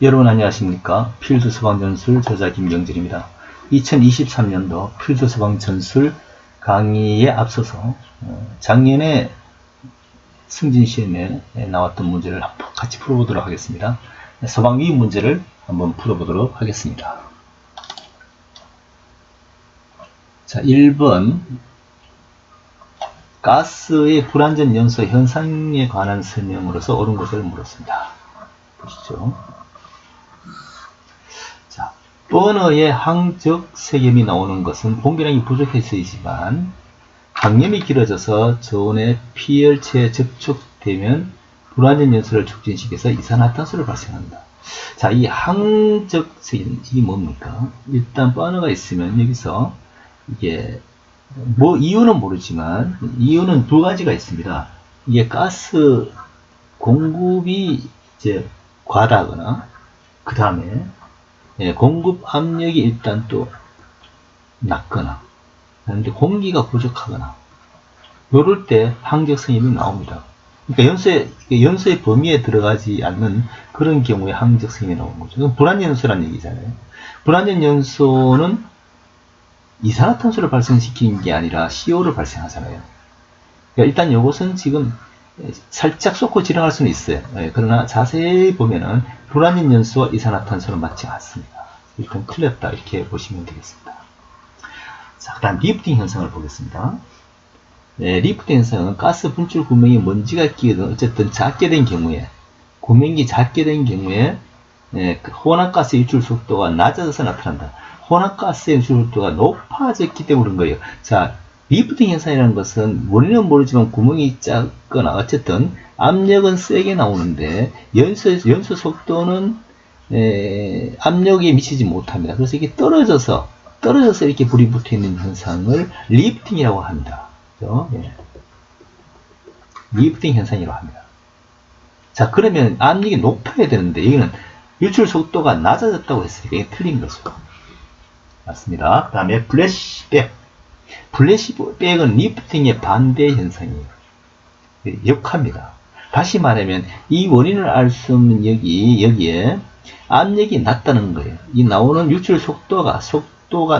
여러분 안녕하십니까? 필드 서방전술 저자 김경진입니다. 2023년도 필드 서방전술 강의에 앞서서 작년에 승진시험에 나왔던 문제를 같이 풀어보도록 하겠습니다. 서방위 문제를 한번 풀어보도록 하겠습니다. 자, 1번 가스의 불완전 연소 현상에 관한 설명으로서 옳은 것을 물었습니다. 보시죠. 자, 버너의 항적 세겜이 나오는 것은 공기량이 부족해서이지만 항염이 길어져서 저온의 피열체에 접촉되면 불완전 연소를 촉진시켜서 이산화탄소를 발생한다. 자, 이 항적 세겜, 이게 뭡니까? 일단 버너가 있으면 여기서 이게 뭐 이유는 모르지만 이유는 두 가지가 있습니다. 이게 가스 공급이 이제 과다하거나 그 다음에 공급 압력이 일단 또 낮거나 그런데 공기가 부족하거나 요럴 때 항적성염이 나옵니다. 그러니까 연소의 범위에 들어가지 않는 그런 경우에 항적성염이 나오는 거죠. 이건 불완전 연소라는 얘기잖아요. 불완전 연소는 이산화탄소를 발생시키는 게 아니라 CO를 발생하잖아요. 그러니까 일단 이것은 지금 살짝 쏟고 지나갈 수는 있어요. 그러나 자세히 보면은 불완전 연소와 이산화탄소는 맞지 않습니다. 일단 틀렸다 이렇게 보시면 되겠습니다. 자, 그 다음 리프팅 현상을 보겠습니다. 리프팅 현상은 가스 분출 구멍에 먼지가 끼거든 어쨌든 작게 된 경우에 구멍이 작게 된 경우에 혼합가스 유출 속도가 낮아져서 나타난다. 혼합가스의 유출 속도가 높아졌기 때문에 그런 거예요. 자, 리프팅 현상이라는 것은 원인은 모르지만 구멍이 작거나 어쨌든 압력은 세게 나오는데 연소 속도는 압력에 미치지 못합니다. 그래서 이게 떨어져서 이렇게 불이 붙어 있는 현상을 리프팅이라고 합니다. 그렇죠? 리프팅 현상이라고 합니다. 자, 그러면 압력이 높아야 되는데 여기는 유출 속도가 낮아졌다고 했으니까 이게 틀린 거죠. 맞습니다. 그 다음에 플래시백. 플래시백은 리프팅의 반대 현상이에요. 역합니다. 다시 말하면 이 원인을 알 수 없는 여기에 압력이 낮다는 거예요. 이 나오는 유출 속도가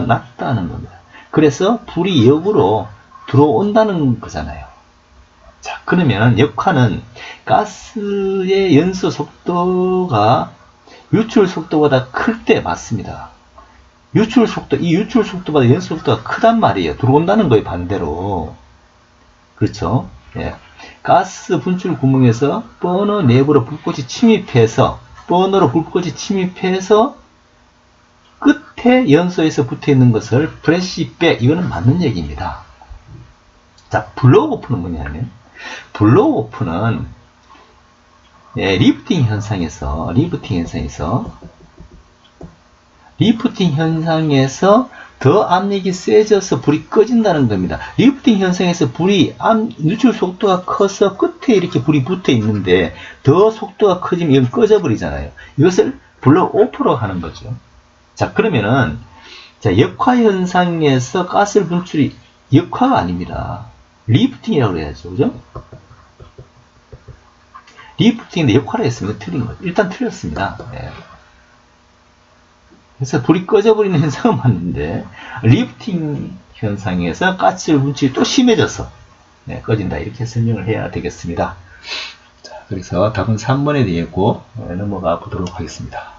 낮다는 겁니다. 그래서 불이 역으로 들어온다는 거잖아요. 자, 그러면 역화는 가스의 연소 속도가 유출 속도보다 클 때 맞습니다. 이 유출 속도보다 연소 속도가 크단 말이에요. 들어온다는 거예요, 반대로. 그렇죠? 예. 가스 분출 구멍에서 버너 내부로 불꽃이 침입해서, 끝에 연소에서 붙어 있는 것을 플래시백, 이거는 맞는 얘기입니다. 자, 블로우 오프는 뭐냐면, 리프팅 현상에서 더 압력이 세져서 불이 꺼진다는 겁니다. 리프팅 현상에서 유출 속도가 커서 끝에 이렇게 불이 붙어 있는데 더 속도가 커지면 이건 꺼져버리잖아요. 이것을 블로우 오프로 하는 거죠. 자, 그러면은 역화 현상에서 가스 분출이 역화가 아닙니다. 리프팅이라고 해야죠. 그죠? 리프팅인데 역화를 했으면 틀린 거죠. 일단 틀렸습니다. 그래서 불이 꺼져버리는 현상은 맞는데 리프팅 현상에서 가스 분출이 또 심해져서 꺼진다 이렇게 설명을 해야 되겠습니다. 자, 그래서 답은 3번에 되겠고 넘어가 보도록 하겠습니다.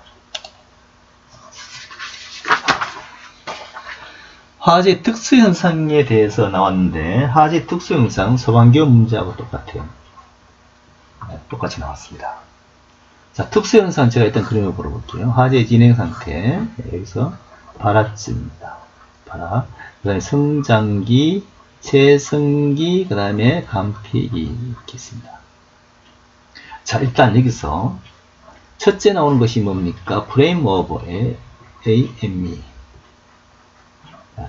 화재 특수현상에 대해서 나왔는데 화재 특수현상 서방기호 문제하고 똑같아요. 똑같이 나왔습니다. 자, 특수현상 제가 일단 그림을 보러볼게요. 화재 진행 상태, 여기서 발화쯤입니다. 발화, 그 다음에 성장기, 채성기, 그 다음에 감폐기 이렇게 있습니다. 자, 일단 여기서 첫째 나오는 것이 뭡니까? 프레임 오버 AME.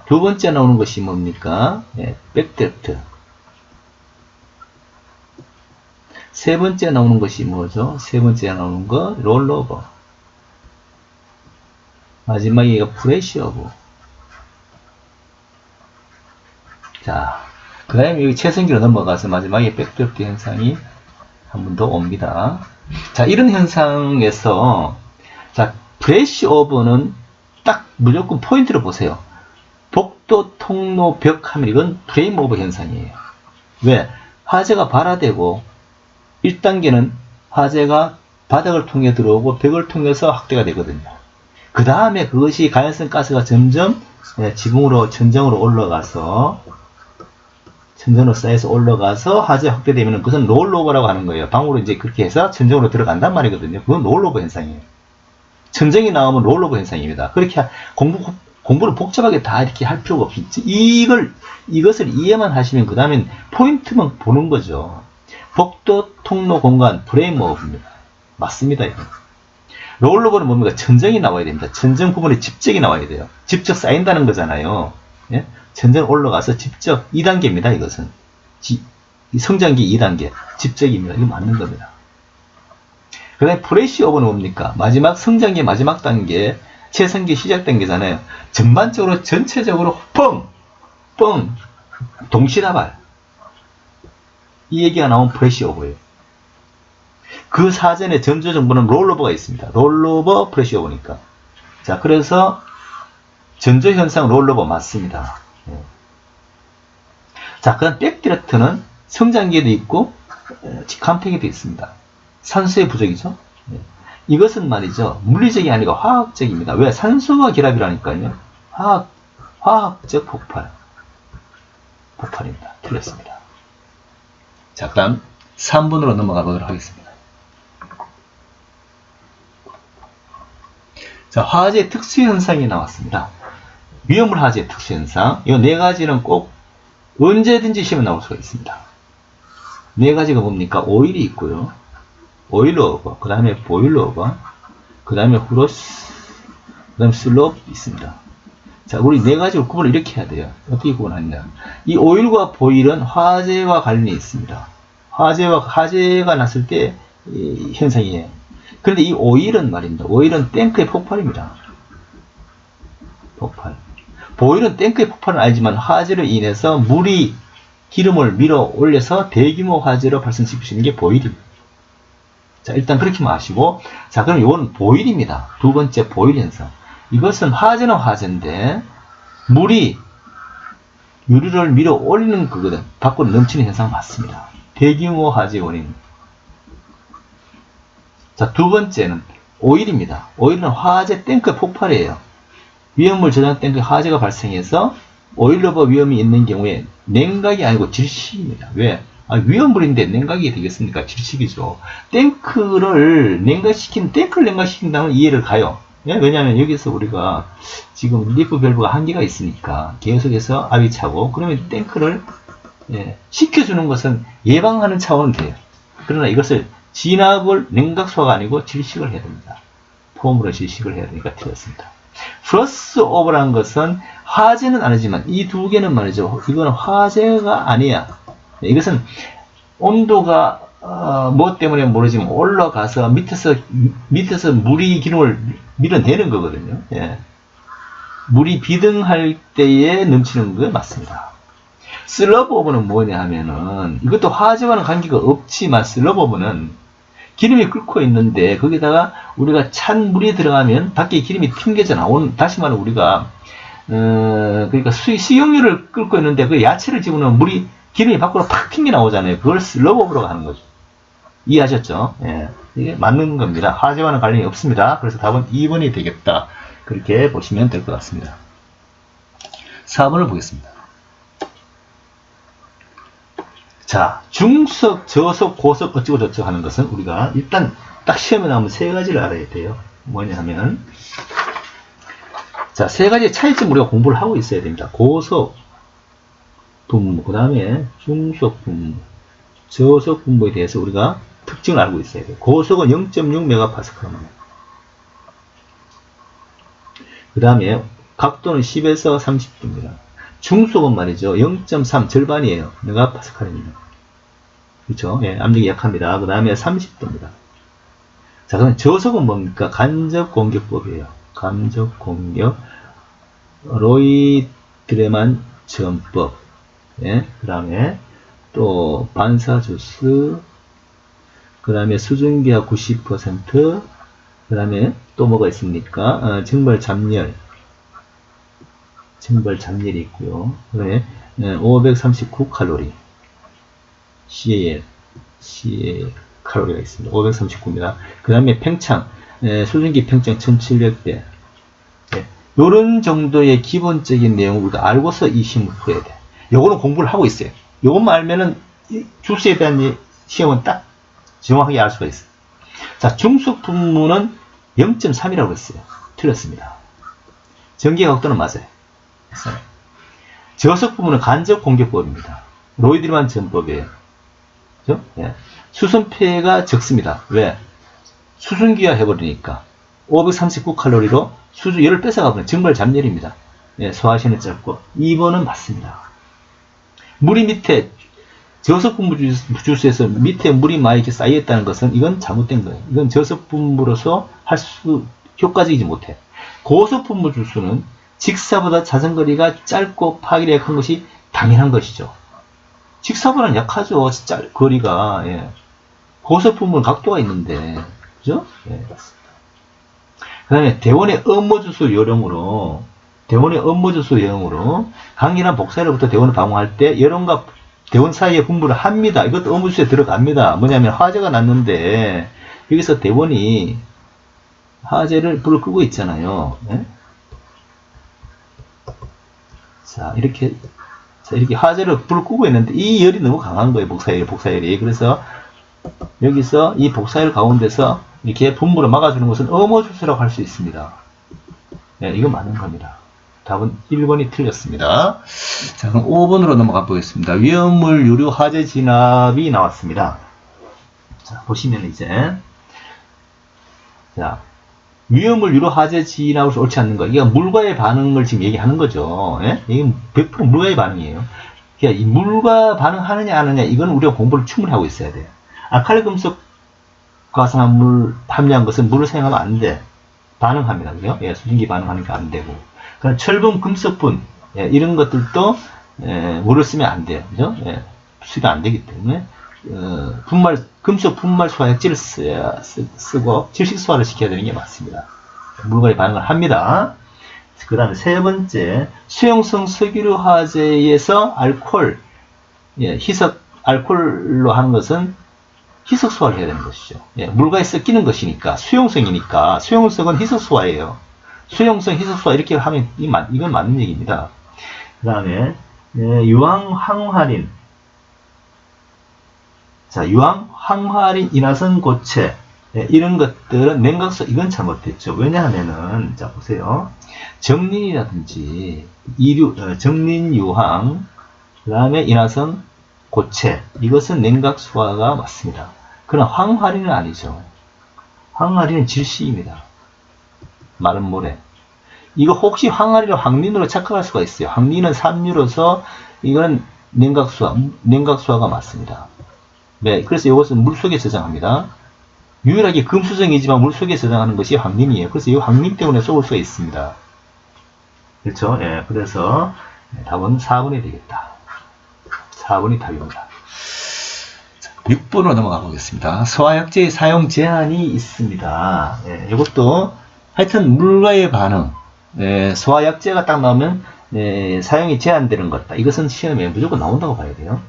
두 번째 나오는 것이 뭡니까? 백델트. 세 번째 나오는 것이 뭐죠? 세 번째 나오는 거 롤오버. 마지막에 이거 프레시오버. 자, 그 다음에 여기 채성기로 넘어가서 마지막에 백델트 현상이 한 번 더 옵니다. 자, 이런 현상에서 자, 브레시 오버는 딱 무조건 포인트를 보세요. 복도, 통로, 벽 하면 이건 프레임 오버 현상이에요. 왜? 화재가 발화되고 1단계는 화재가 바닥을 통해 들어오고 벽을 통해서 확대가 되거든요. 그 다음에 그것이 가연성 가스가 점점 지붕으로, 천정으로 올라가서 천정으로 쌓여서 올라가서 화재 확대되면 그것은 롤오버라고 하는 거예요. 방으로 이제 그렇게 해서 천정으로 들어간단 말이거든요. 그건 롤오버 현상이에요. 천정이 나오면 롤오버 현상입니다. 그렇게 공부를 복잡하게 다 이렇게 할 필요가 없지. 이것을 이해만 하시면 그 다음엔 포인트만 보는 거죠. 복도, 통로, 공간, 프레임 오버입니다. 맞습니다, 이건. 롤오버는 뭡니까? 천정이 나와야 됩니다. 천정 부분에 집적이 나와야 돼요. 집적 쌓인다는 거잖아요. 예? 천정 올라가서 집적 2단계입니다, 이것은. 성장기 2단계. 집적입니다. 이거 맞는 겁니다. 그 다음에 프레시 오버는 뭡니까? 마지막 성장기 마지막 단계, 최성기 시작 단계잖아요. 전반적으로, 전체적으로 뻥! 동시다발. 이 얘기가 나온 프레시 오버예요. 그 사전에 전조 정보는 롤오버가 있습니다. 롤오버, 프레시 오버니까. 자, 그래서 전조 현상 롤오버 맞습니다. 자, 그다음 백디렉트는 성장기에도 있고 캄팩에도 있습니다. 산소의 부족이죠. 이것은 말이죠. 물리적이 아니고 화학적입니다. 왜? 산소가 결합이라니까요. 화학적 폭발입니다. 틀렸습니다. 자, 그다음 3번으로 넘어가 보도록 하겠습니다. 자, 화재 특수현상이 나왔습니다. 위험물 화재 특수현상. 이 네 가지는 꼭 언제든지 시험에 나올 수가 있습니다. 네 가지가 뭡니까? 오일이 있고요. 오일러 오버, 그 다음에 보일러 오버, 그 다음에 후로스, 그 다음에 슬롭 있습니다. 자, 우리 네 가지를 구분을 이렇게 해야 돼요. 어떻게 구분하느냐. 이 오일과 보일은 화재와 관련이 있습니다. 화재가 났을 때 현상이에요. 그런데 이 오일은 말입니다. 오일은 탱크의 폭발입니다. 폭발. 보일은 탱크의 폭발은 아니지만 화재로 인해서 물이 기름을 밀어 올려서 대규모 화재로 발생시킬 수 있는 게 보일입니다. 자, 일단 그렇게만 아시고, 자, 그럼 이건 보일입니다. 두 번째 보일 현상. 이것은 화재는 화재인데 물이 유리를 밀어 올리는 거거든. 밖으로 넘치는 현상 맞습니다. 대규모 화재 원인. 자, 두 번째는 오일입니다. 오일은 화재 탱크 폭발이에요. 위험물 저장 탱크에 화재가 발생해서 오일러버 위험이 있는 경우에 냉각이 아니고 질식입니다. 왜? 위험물인데 냉각이 되겠습니까? 질식이죠. 탱크를 냉각시킨다면 이해를 가요. 예? 왜냐하면 여기서 우리가 지금 리프 밸브가 한계가 있으니까 계속해서 압이 차고, 그러면 탱크를 식혀주는 것은 예방하는 차원은 돼요. 그러나 이것을 진압을 냉각소가 아니고 질식을 해야 됩니다. 폼으로 질식을 해야 되니까 틀렸습니다. 플러스 오버라는 것은 화재는 아니지만 이 두 개는 말이죠. 이건 화재가 아니야. 이것은 온도가 뭐 때문에 모르지만 올라가서 밑에서 물이 기름을 밀어내는 거거든요. 예. 물이 비등할 때에 넘치는 거 맞습니다. 슬러브 오버는 뭐냐 하면은 이것도 화재와는 관계가 없지만 슬러브 오버는 기름이 끓고 있는데 거기다가 우리가 찬 물이 들어가면 밖에 기름이 튕겨져 나오는, 다시 말하면 우리가 그러니까 식용유를 끓고 있는데 그 야채를 집어넣으면 기름이 밖으로 팍 튕겨 나오잖아요. 그걸 슬러브 오버라고 하는 거죠. 이해하셨죠? 예. 이게 맞는 겁니다. 화재와는 관련이 없습니다. 그래서 답은 2번이 되겠다. 그렇게 보시면 될 것 같습니다. 4번을 보겠습니다. 자, 중속, 저속, 고속 어쩌고 저쩌고 하는 것은 우리가 일단 딱 시험에 나오면 세 가지를 알아야 돼요. 뭐냐 하면, 자, 세 가지의 차이점 우리가 공부를 하고 있어야 됩니다. 고속 분무, 그 다음에 중속 분무, 저속 분무에 대해서 우리가 특징을 알고 있어야 돼요. 고속은 0.6MPa입니다. 그 다음에 각도는 10에서 30도입니다. 중속은 말이죠. 0.3 절반이에요. 메가파스칼입니다. 그렇죠? 예, 압력이 약합니다. 그 다음에 30도입니다. 자, 그럼 저속은 뭡니까? 간접 공격법이에요. 간접 공격, 로이드레만 전법, 예, 그 다음에 또 반사 주스, 그 다음에 수증기압 90%, 그 그 다음에 또 뭐가 있습니까? 증발잡열. 증발잡열이 있고요. 그 다음에 539칼로리. CAL 칼로리가 있습니다. 539입니다. 그 다음에 팽창. 수증기 팽창 1700배. 요런 정도의 기본적인 내용을 우리가 알고서 이 시험을 풀어야 돼. 요거는 공부를 하고 있어요. 요것만 알면은 주스에 대한 시험은 딱 정확하게 알 수가 있어요. 자, 중속 분무는 0.3이라고 했어요. 틀렸습니다. 전기 각도는 맞아요. 저속 분무는 간접 공격법입니다. 로이드만 전법이에요. 그죠? 예. 수선폐가 적습니다. 왜? 수증기화 해버리니까 539칼로리로 열을 뺏어가버리는 증발잡열입니다. 예, 소화시는 짧고 2번은 맞습니다. 물이 밑에 저속분무 주스에서 밑에 물이 많이 이렇게 쌓여있다는 것은 이건 잘못된 거예요. 이건 저속분무로서 효과적이지 못해. 고속분무 주스는 직사보다 자전거리가 짧고 파기력이 큰 것이 당연한 것이죠. 직사보다는 약하죠. 거리가. 예. 고속분무는 각도가 있는데, 그죠? 예. 그 다음에 대원의 업무주수 요령으로 강렬한 복사로부터 대원을 방어할 때 여론과 대원 사이에 분부를 합니다. 이것도 업무주수에 들어갑니다. 뭐냐면 화재가 났는데 여기서 대원이 화재를 불을 끄고 있잖아요. 네? 자, 이렇게 화재를 불을 끄고 있는데 이 열이 너무 강한 거예요. 복사열이. 그래서 여기서 이 복사열 가운데서 이렇게 분부를 막아주는 것은 업무주수라고 할 수 있습니다. 네, 이거 맞는 겁니다. 답은 1번이 틀렸습니다. 자, 그럼 5번으로 넘어가 보겠습니다. 위험물 유류 화재 진압이 나왔습니다. 자, 보시면 이제, 자, 위험물 유류 화재 진압으로서 옳지 않는 거. 이게 물과의 반응을 지금 얘기하는 거죠. 예? 이게 100% 물과의 반응이에요. 그러니까 이 물과 반응하느냐, 안 하느냐, 이건 우리가 공부를 충분히 하고 있어야 돼요. 알칼리 금속 가상물 함유한 것은 물을 사용하면 안 돼. 반응합니다. 그죠? 예, 수증기 반응하니까 안 되고. 그럼 철분, 금속분, 예, 이런 것들도, 물을 쓰면 안 돼요. 그죠? 예, 수가 안 되기 때문에, 금속 분말 소화약제를 쓰고 질식 소화를 시켜야 되는 게 맞습니다. 물과의 반응을 합니다. 그 다음에 세 번째, 수용성 석유류 화재에서 희석, 알코올로 하는 것은 희석 소화를 해야 되는 것이죠. 예, 물과에 섞이는 것이니까, 수용성이니까, 수용성은 희석 소화예요. 수용성 희석 소화 이렇게 하면 이건 맞는 얘기입니다. 그 다음에 유황 항화린, 자, 유황 항화린 인화성 고체, 이런 것들은 냉각소, 이건 잘못됐죠. 왜냐하면은, 자, 보세요. 정린이라든지 정린 유황, 그 다음에 인화성 고체, 이것은 냉각 소화가 맞습니다. 그러나 황화린은 아니죠. 황화린은 질식입니다. 마른 모래. 이거 혹시 황화린을 황린으로 착각할 수가 있어요. 황린은 삼류로서 이건 냉각 소화가 맞습니다. 네, 그래서 이것은 물속에 저장합니다. 유일하게 금수정이지만 물속에 저장하는 것이 황린이에요. 그래서 이 황린 때문에 쏘을 수가 있습니다. 그렇죠? 예, 그래서 답은 4번이 되겠다. 4번이 답입니다. 6번으로 넘어가 보겠습니다. 소화약제의 사용 제한이 있습니다. 예, 이것도 하여튼 물과의 반응, 소화약제가 딱 나오면 사용이 제한되는 것다. 이것은 시험에 무조건 나온다고 봐야 돼요.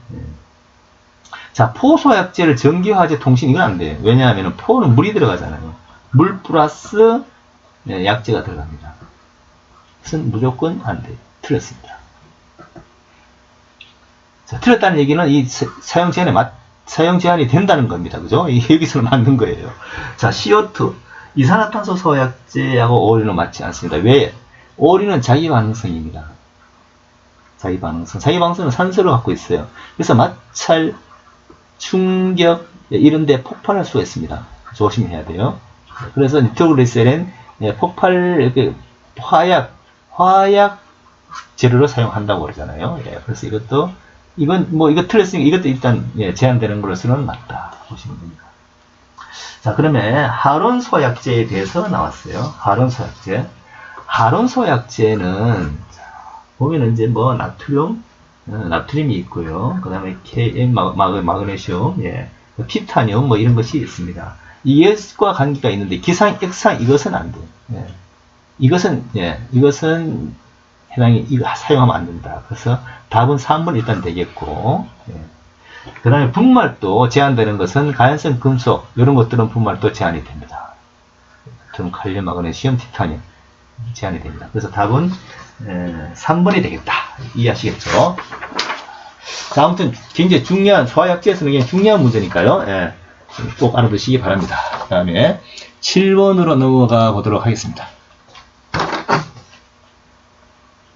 자, 포소약제를 전기화재 통신, 이건 안 돼요. 왜냐하면 포는 물이 들어가잖아요. 물 플러스 약제가 들어갑니다. 그것은 무조건 안 돼요. 틀렸습니다. 자, 틀렸다는 얘기는 이 사용 제한이 된다는 겁니다. 그죠? 여기서는 맞는 거예요. 자, CO2. 이산화탄소 소화약제하고 오리는 맞지 않습니다. 왜? 오리는 자기 반응성입니다. 자기 반응성은 산소를 갖고 있어요. 그래서 마찰, 충격, 이런데 폭발할 수가 있습니다. 조심해야 돼요. 그래서 니트로글리세린 화약 재료로 사용한다고 그러잖아요. 예, 그래서 이거 틀렸으니까 이것도 일단 제한되는 것으로는 맞다 보시면 됩니다. 자, 그러면 하론 소약제에 대해서 나왔어요. 하론 소약제는 보면은 이제 나트륨이 있고요. 그 다음에 KM, 마그네슘, 티타늄, 이런 것이 있습니다. 이것과 관계가 있는데 기상, 액상 이것은 안 돼요. 예. 이것은 해당이 이거 사용하면 안 된다. 그래서 답은 3번 일단 되겠고, 예. 그 다음에 분말도 제한되는 것은 가연성 금속 이런 것들은 분말도 제한이 됩니다. 좀 칼륨, 마그네슘, 티타늄 제한이 됩니다. 그래서 답은 3번이 되겠다. 이해하시겠죠? 자, 아무튼 굉장히 중요한 소화약제에서는 굉장히 중요한 문제니까요. 예. 꼭 알아두시기 바랍니다. 그 다음에 7번으로 넘어가 보도록 하겠습니다.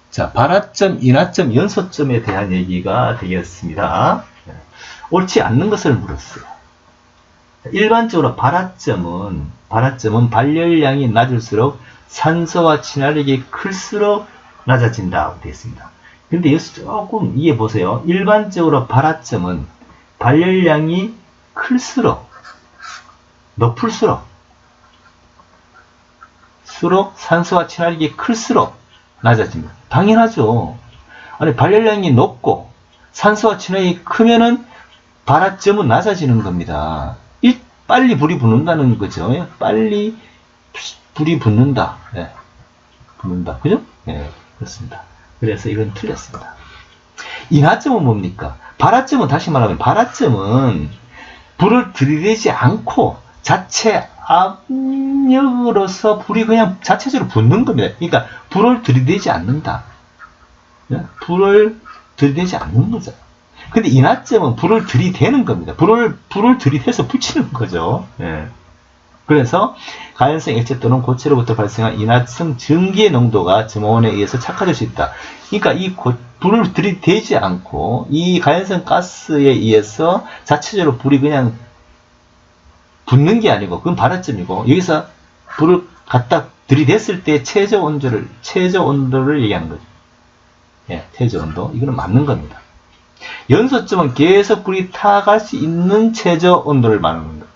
자, 발화점, 인화점, 연소점에 대한 얘기가 되겠습니다. 옳지 않는 것을 물었어요. 일반적으로 발화점은 발열량이 낮을수록 산소와 친화력이 클수록 낮아진다고 되어 있습니다. 근데 여기서 조금 이해해 보세요. 일반적으로 발화점은 발열량이 클수록, 높을수록, 산소와 친화력이 클수록 낮아집니다. 당연하죠. 아니, 발열량이 높고 산소와 친화력이 크면은 발화점은 낮아지는 겁니다. 빨리 불이 붙는다는 거죠. 빨리 불이 붙는다. 네. 붙는다. 그죠? 네, 그렇습니다. 그래서 이건 틀렸습니다. 인화점은 뭡니까? 발화점은 다시 말하면 발화점은 불을 들이대지 않고 자체 압력으로서 불이 그냥 자체적으로 붙는 겁니다. 그러니까 불을 들이대지 않는다. 네? 불을 들이대지 않는 거죠. 근데 인화점은 불을 들이대는 겁니다. 불을 들이대서 붙이는 거죠. 예. 그래서 가연성 액체 또는 고체로부터 발생한 인화성 전기의 농도가 점호원에 의해서 착화될 수 있다. 그러니까 이 불을 들이대지 않고 이 가연성 가스에 의해서 자체적으로 불이 그냥 붙는 게 아니고 그건 발화점이고 여기서 불을 갖다 들이댔을 때 최저 온도를 얘기하는 거죠. 예, 최저 온도. 이거는 맞는 겁니다. 연소점은 계속 불이 타갈 수 있는 최저 온도를 말하는 겁니다.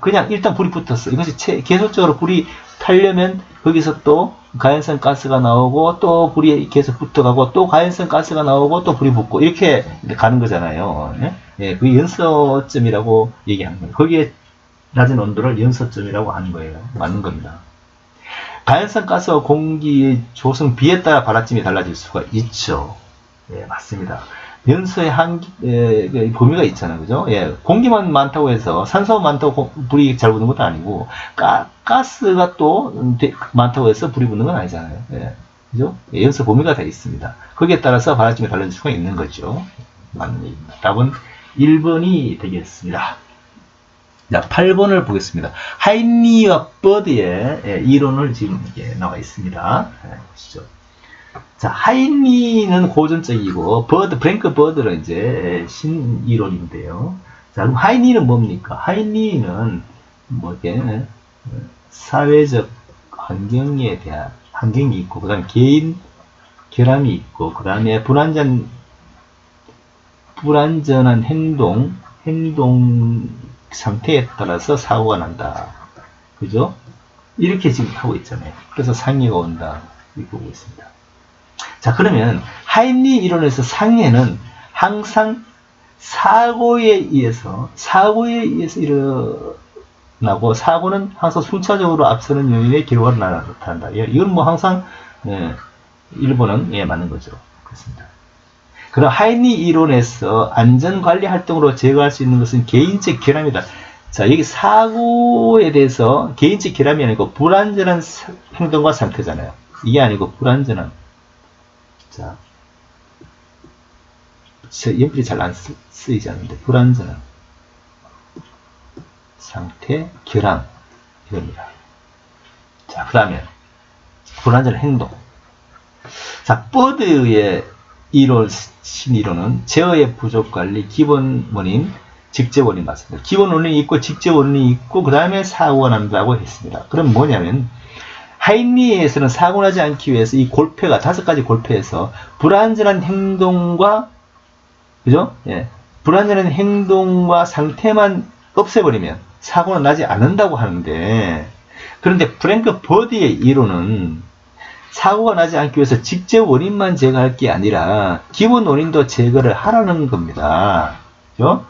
그냥 일단 불이 붙었어. 이것이 계속적으로 불이 타려면 거기서 또 가연성 가스가 나오고 또 불이 계속 붙어가고 또 가연성 가스가 나오고 또 불이 붙고 이렇게 가는 거잖아요. 예? 예, 그게 연소점이라고 얘기하는 거예요. 거기에 낮은 온도를 연소점이라고 하는 거예요. 맞는 겁니다. 가연성 가스와 공기의 조성 비에 따라 발화점이 달라질 수가 있죠. 예, 맞습니다. 연소의 범위가 있잖아요. 그죠? 예, 공기만 많다고 해서 산소만 많다고 불이 잘 붙는 것도 아니고, 가스가 또 많다고 해서 불이 붙는 건 아니잖아요. 예, 그죠? 예, 연소 범위가 다 있습니다. 거기에 따라서 발화점이 달라질 수가 있는 거죠. 맞는 얘기입니다. 답은 1번이 되겠습니다. 자, 8번을 보겠습니다. 하이니와 버드의 이론을 지금 이게 나와 있습니다. 예, 보시죠. 자, 하이니는 고전적이고, 프랭크 버드는 이제 신이론인데요. 자, 그럼 하이니는 뭡니까? 하이니는 사회적 환경에 대한 환경이 있고, 그 다음에 개인 결함이 있고, 그 다음에 불완전한 행동 상태에 따라서 사고가 난다. 그죠? 이렇게 지금 하고 있잖아요. 그래서 상해가 온다. 이렇게 보고 있습니다. 자, 그러면 하이니 이론에서 상해는 항상 사고에 의해서 일어나고 사고는 항상 순차적으로 앞서는 요인의 결과로 나타난다. 이건 뭐 항상 일본은 맞는 거죠. 그렇습니다. 그럼 하이니 이론에서 안전관리 활동으로 제거할 수 있는 것은 개인적 결함이다. 자, 여기 사고에 대해서 개인적 결함이 아니고 불완전한 행동과 상태잖아요. 이게 아니고 불완전한. 자, 연필이 잘 안 쓰이지 않는데 불완전한 상태, 결함 이겁니다. 자, 그 다음에 불완전한 행동. 자, 버드의 신이론은 제어의 부족 관리 기본 원인, 직접 원인 맞습니다. 기본 원인이 있고 직접 원인이 있고 그 다음에 사고가 난다고 했습니다. 그럼 뭐냐면 하이니에서는 사고 나지 않기 위해서 이 골패가 5가지 골패에서 불완전한 행동과 그죠? 예. 불완전한 행동과 상태만 없애버리면 사고는 나지 않는다고 하는데 그런데 프랭크 버드의 이론은 사고가 나지 않기 위해서 직접 원인만 제거할 게 아니라 기본 원인도 제거를 하라는 겁니다. 그죠?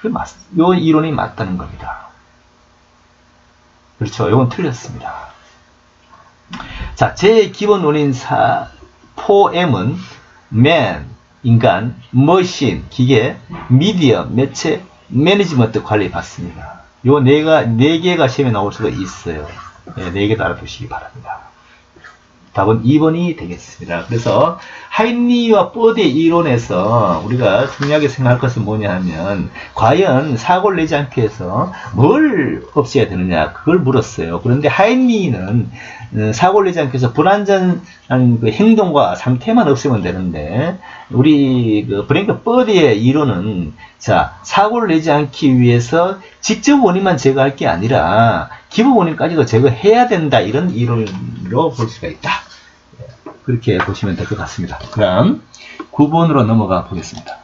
이 이론이 맞다는 겁니다. 그렇죠. 이건 틀렸습니다. 자, 제 기본 원인 4M은 man, 인간, machine, 기계, media, 매체, 매니지먼트 관리 받습니다. 요 네 개가 시험에 나올 수가 있어요. 네 개도 알아두시기 바랍니다. 답은 2번이 되겠습니다. 그래서 하인리와 버디의 이론에서 우리가 중요하게 생각할 것은 뭐냐 하면 과연 사고를 내지 않기 위해서 뭘 없애야 되느냐 그걸 물었어요. 그런데 하인리는 사고를 내지 않기 위해서 불안전한 그 행동과 상태만 없애면 되는데 우리 그 브랭크 버디의 이론은 자 사고를 내지 않기 위해서 직접 원인만 제거할 게 아니라 기본 원인까지도 제거해야 된다 이런 이론으로 볼 수가 있다. 그렇게 보시면 될 것 같습니다. 그럼 9번으로 넘어가 보겠습니다.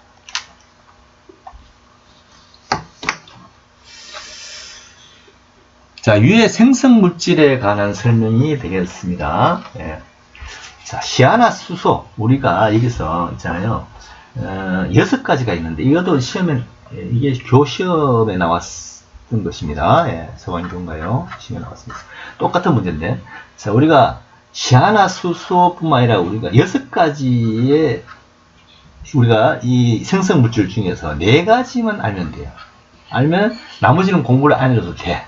자, 유해 생성물질에 관한 설명이 되겠습니다. 예. 자, 시아나수소 우리가 여기서 있잖아요. 6가지가 있는데 이것도 시험에 이게 교시험에 나왔던 것입니다. 예, 서강인가요? 시험에 나왔습니다. 똑같은 문제인데 자, 우리가 시아나수소뿐만 아니라 우리가 6가지의 우리가 이 생성물질 중에서 4가지만 알면 돼요. 알면 나머지는 공부를 안 해도 돼.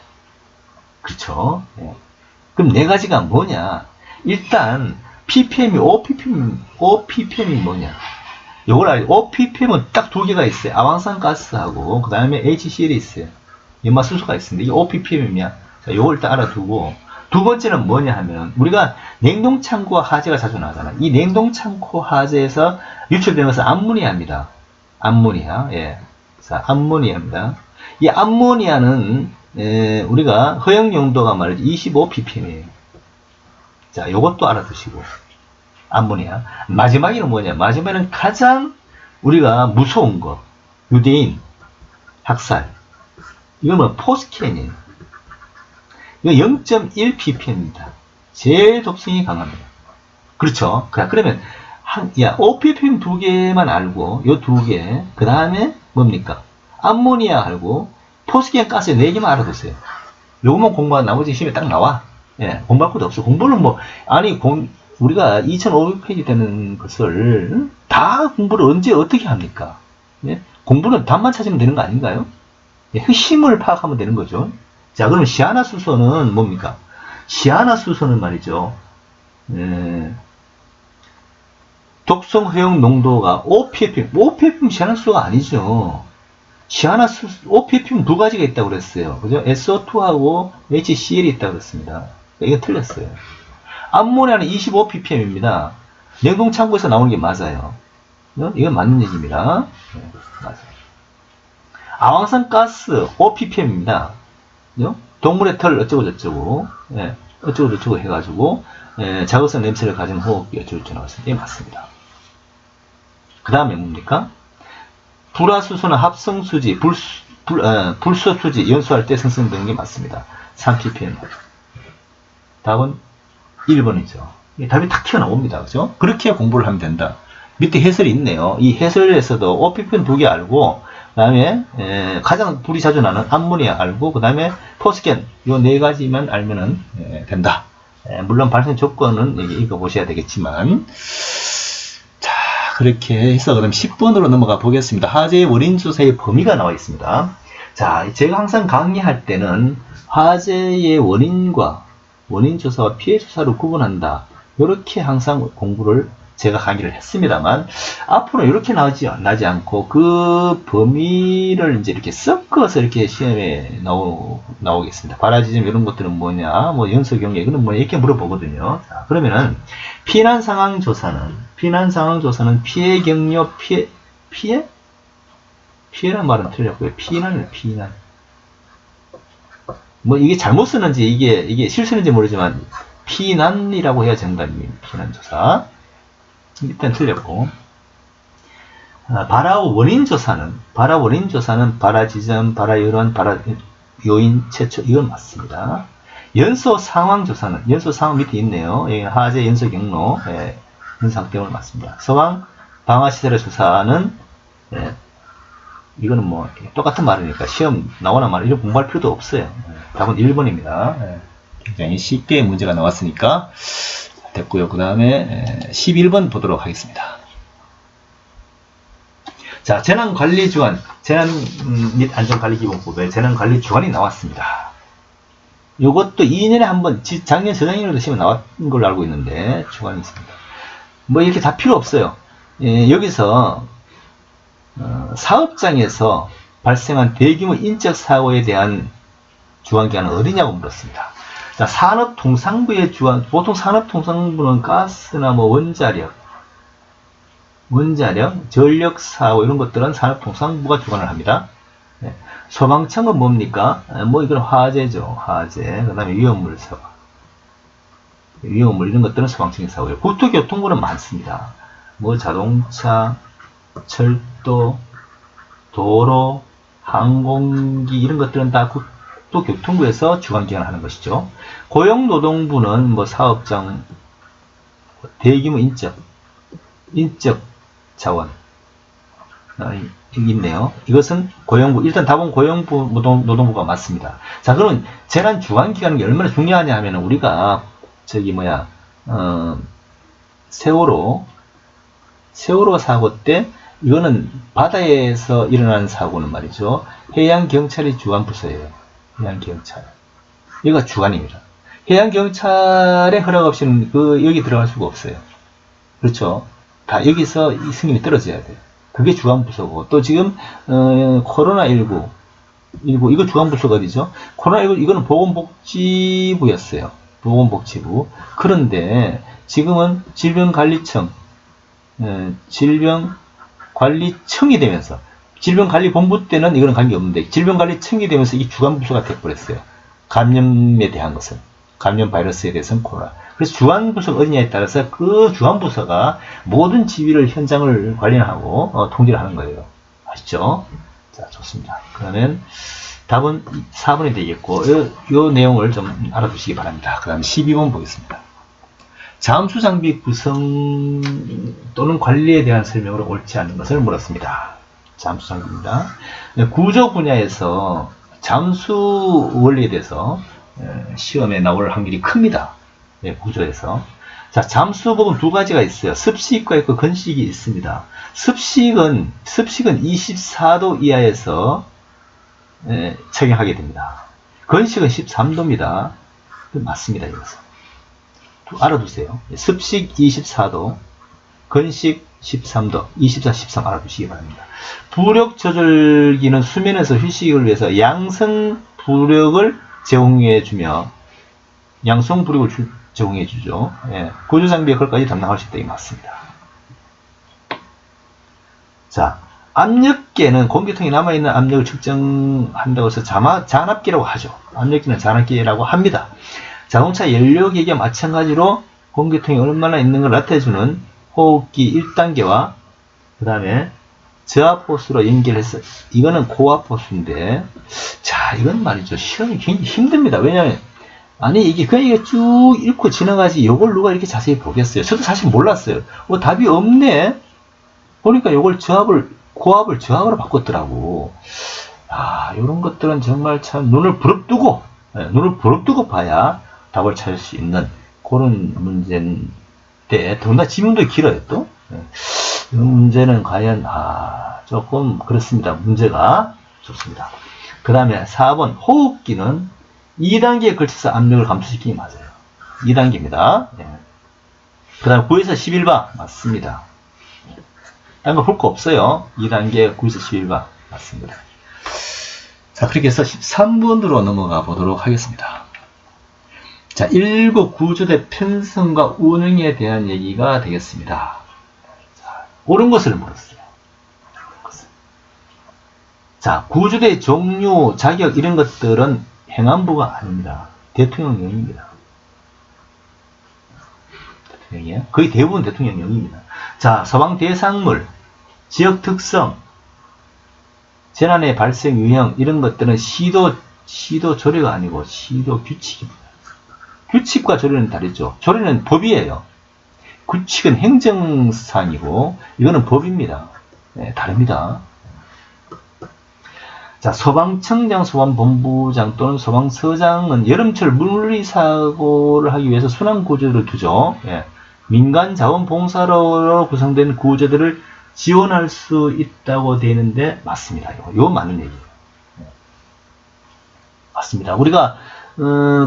그렇죠? 예. 그럼 4가지가 뭐냐? 일단 ppm이 OPPM이 뭐냐? 요걸 알죠? OPPM은 딱 2개가 있어요. 아황산 가스하고 그 다음에 HCl이 있어요. 연마수소가 있습니다. 이게 OPPM이냐? 자, 요걸 일단 알아두고 두 번째는 뭐냐 하면 우리가 냉동창고와 화재가 자주 나오잖아요. 이 냉동창고 화재에서 유출되는 것은 암모니아입니다. 암모니아. 예. 자, 암모니아입니다. 이 암모니아는 우리가 허용 용도가 말이죠. 25ppm이에요. 자, 요것도 알아두시고. 암모니아. 마지막에는 뭐냐? 마지막에는 가장 우리가 무서운 거. 유대인, 학살. 이건 뭐 포스캐닌. 이거 0.1ppm입니다. 제일 독성이 강합니다. 그렇죠? 그러면 OPPM 2개만 알고 요 2개 그 다음에 뭡니까? 암모니아 알고 포스기엔 가스 4개만 알아두세요. 요것만 공부한 나머지 시험에 딱 나와. 예, 공부할 것도 없어. 공부는 뭐 아니 우리가 2500페이지 되는 것을 다 공부를 언제 어떻게 합니까? 예? 공부는 답만 찾으면 되는 거 아닌가요? 예, 핵심을 파악하면 되는 거죠. 자, 그러면 시아나수소는 뭡니까? 시아나수소는 말이죠. 독성 허용 농도가 OPPM 시아나수소가 아니죠. OPPM 2가지가 있다고 그랬어요. 그죠? SO2하고 HCl이 있다고 그랬습니다. 이게 틀렸어요. 암모니아는 25ppm입니다. 냉동창고에서 나오는 게 맞아요. 이건 맞는 얘기입니다. 네, 맞아요. 아황산 가스 5ppm입니다. 동물의 털 어쩌고저쩌고 예, 어쩌고저쩌고 해가지고 자극성 냄새를 가진 호흡기 어쩌고저쩌고 나왔을 때 맞습니다. 그 다음에 뭡니까? 불화수소나 합성수지, 불소수지 연소할 때 생성되는 게 맞습니다. 3ppm. 답은 1번이죠. 답이 탁 튀어나옵니다. 그죠? 그렇게 공부를 하면 된다. 밑에 해설이 있네요. 이 해설에서도 OPPM 2개 알고 그 다음에 가장 불이 자주 나는 암모니아 알고 그 다음에 포스캔 요 4가지만 알면은 된다. 물론 발생 조건은 여기 읽어보셔야 되겠지만 자 그렇게 해서 그럼 10번으로 넘어가 보겠습니다. 화재의 원인 조사의 범위가 나와 있습니다. 자 제가 항상 강의할 때는 화재의 원인과 원인 조사와 피해 조사를 구분한다. 이렇게 항상 공부를 제가 강의를 했습니다만 앞으로 이렇게 나지 않고 그 범위를 이제 이렇게 섞어서 이렇게 시험에 나오겠습니다. 바라지점 이런 것들은 뭐냐, 뭐 연소 경계 이거는 뭐 이렇게 물어보거든요. 자, 그러면은 피난 상황 조사는 피해 경로 피해란 말은 틀렸고요. 피난 뭐 이게 잘못 쓰는지 이게 실수는지 모르지만 피난이라고 해야 정답입니다. 피난 조사. 일단 틀렸고 발화 원인 조사는 발화 지점, 발화 요런, 발화 요인 최초 이건 맞습니다. 연소 상황 조사는 연소 상황 밑에 있네요. 화재 연소 경로 연소 상태는 맞습니다. 소방 방화 시설의 조사는 이거는 뭐 똑같은 말이니까 시험 나오나 말이나 이런 공부할 필요도 없어요. 답은 1번입니다. 굉장히 쉽게 문제가 나왔으니까 됐고요. 그 다음에 11번 보도록 하겠습니다. 자, 재난관리주간, 재난 및 안전관리기본법에 재난관리 주간이 나왔습니다. 이것도 2년에 한 번, 작년 저작년에도 시험에 나왔던 걸로 알고 있는데 주간이 있습니다. 뭐 이렇게 다 필요 없어요. 여기서 사업장에서 발생한 대규모 인적 사고에 대한 주관기간은 어디냐고 물었습니다. 자, 산업통상부의 주관, 보통 산업통상부는 가스나 뭐 원자력, 전력사고 이런 것들은 산업통상부가 주관을 합니다. 네. 소방청은 뭡니까? 뭐 이건 화재죠. 화재. 그 다음에 위험물 이런 것들은 소방청이 사고요. 국토교통부는 많습니다. 뭐 자동차, 철도, 도로, 항공기 이런 것들은 다 국토교통부에서 주관기관을 하는 것이죠. 고용노동부는 뭐 사업장, 대규모 인적 자원 여기 있네요. 이것은 고용부, 일단 답은 고용부 노동부가 맞습니다. 자, 그러면 재난 주관기관이 얼마나 중요하냐 하면 우리가 세월호 사고 때 이거는 바다에서 일어난 사고는 말이죠. 해양경찰이 주관부서예요. 해양경찰. 여기가 주관입니다. 해양경찰의 허락 없이는 여기 들어갈 수가 없어요. 그렇죠. 다 여기서 이 승인이 떨어져야 돼요. 그게 주관부서고, 또 지금 코로나19 이거 주관부서가 어디죠? 코로나19 이거는 보건복지부였어요. 보건복지부. 그런데 지금은 질병관리청이 되면서, 질병관리본부 때는 이거는 관계없는데 질병관리청이 되면서 이 주관부서가 돼버렸어요. 감염에 대한 것은, 감염 바이러스에 대해서는 코로나. 그래서 주관부서가 어디냐에 따라서 그 주관부서가 모든 지휘를, 현장을 관리하고 통제를 하는 거예요. 아시죠? 자, 좋습니다. 그러면 답은 4번이 되겠고, 이 내용을 좀 알아두시기 바랍니다. 그 다음에 12번 보겠습니다. 잠수장비 구성 또는 관리에 대한 설명으로 옳지 않은 것을 물었습니다. 잠수장비입니다. 구조 분야에서 잠수 원리에 대해서 시험에 나올 확률이 큽니다. 구조에서. 자, 잠수법은 두 가지가 있어요. 습식과 있고 건식이 있습니다. 습식은 24도 이하에서 적용하게 됩니다. 건식은 13도입니다. 맞습니다. 이것은. 알아두세요. 습식 24도, 건식 13도, 24, 13 알아두시기 바랍니다. 부력 조절기는 수면에서 휴식을 위해서 양성 부력을 제공해주며, 양성 부력을 제공해주죠. 구조장비의 그것까지 담당할 수 있다. 이 맞습니다. 자, 압력계는 공기통에 남아있는 압력을 측정한다고 해서 잔압기라고 하죠. 압력계는 잔압기라고 합니다. 자동차 연료계기와 마찬가지로 공기통에 얼마나 있는 걸 나타내주는 호흡기 1단계와 그 다음에 저압호수로 연결해서, 이거는 고압호수인데, 자, 이건 말이죠. 시험이 굉장히 힘듭니다. 왜냐하면 이게 그냥 쭉 읽고 지나가지 이걸 누가 이렇게 자세히 보겠어요. 저도 사실 몰랐어요. 답이 없네. 보니까 이걸 고압을 저압으로 바꿨더라고. 이런 것들은 정말 참 눈을 부릅뜨고 봐야 답을 찾을 수 있는 그런 문제인데, 더구나 지문도 길어요. 또 이 문제는 과연 조금 그렇습니다. 문제가 좋습니다. 그 다음에 4번 호흡기는 2단계에 걸쳐서 압력을 감소시키기 맞아요. 2단계입니다. 그 다음 9에서 11바 맞습니다. 딴 거 볼 거 없어요. 2단계 9에서 11바 맞습니다. 자, 그렇게 해서 13번으로 넘어가 보도록 하겠습니다. 자, 1급 구조대 편성과 운영에 대한 얘기가 되겠습니다. 자, 옳은 것을 물었어요. 자, 구조대 종류, 자격 이런 것들은 행안부가 아닙니다. 대통령령입니다. 대통령이에요? 거의 대부분 대통령령입니다. 자, 소방 대상물, 지역 특성, 재난의 발생 유형 이런 것들은 시도 조례가 아니고 시도 규칙입니다. 규칙과 조례는 다르죠. 조례는 법이에요. 규칙은 행정사항이고 이거는 법입니다. 다릅니다. 자, 소방청장, 소방본부장 또는 소방서장은 여름철 물리 사고를 하기 위해서 순환 구조대를 두죠. 예. 민간 자원봉사로 구성된 구조대를 지원할 수 있다고 되어 있는데 맞습니다. 이거 맞는 얘기예요. 예. 맞습니다. 우리가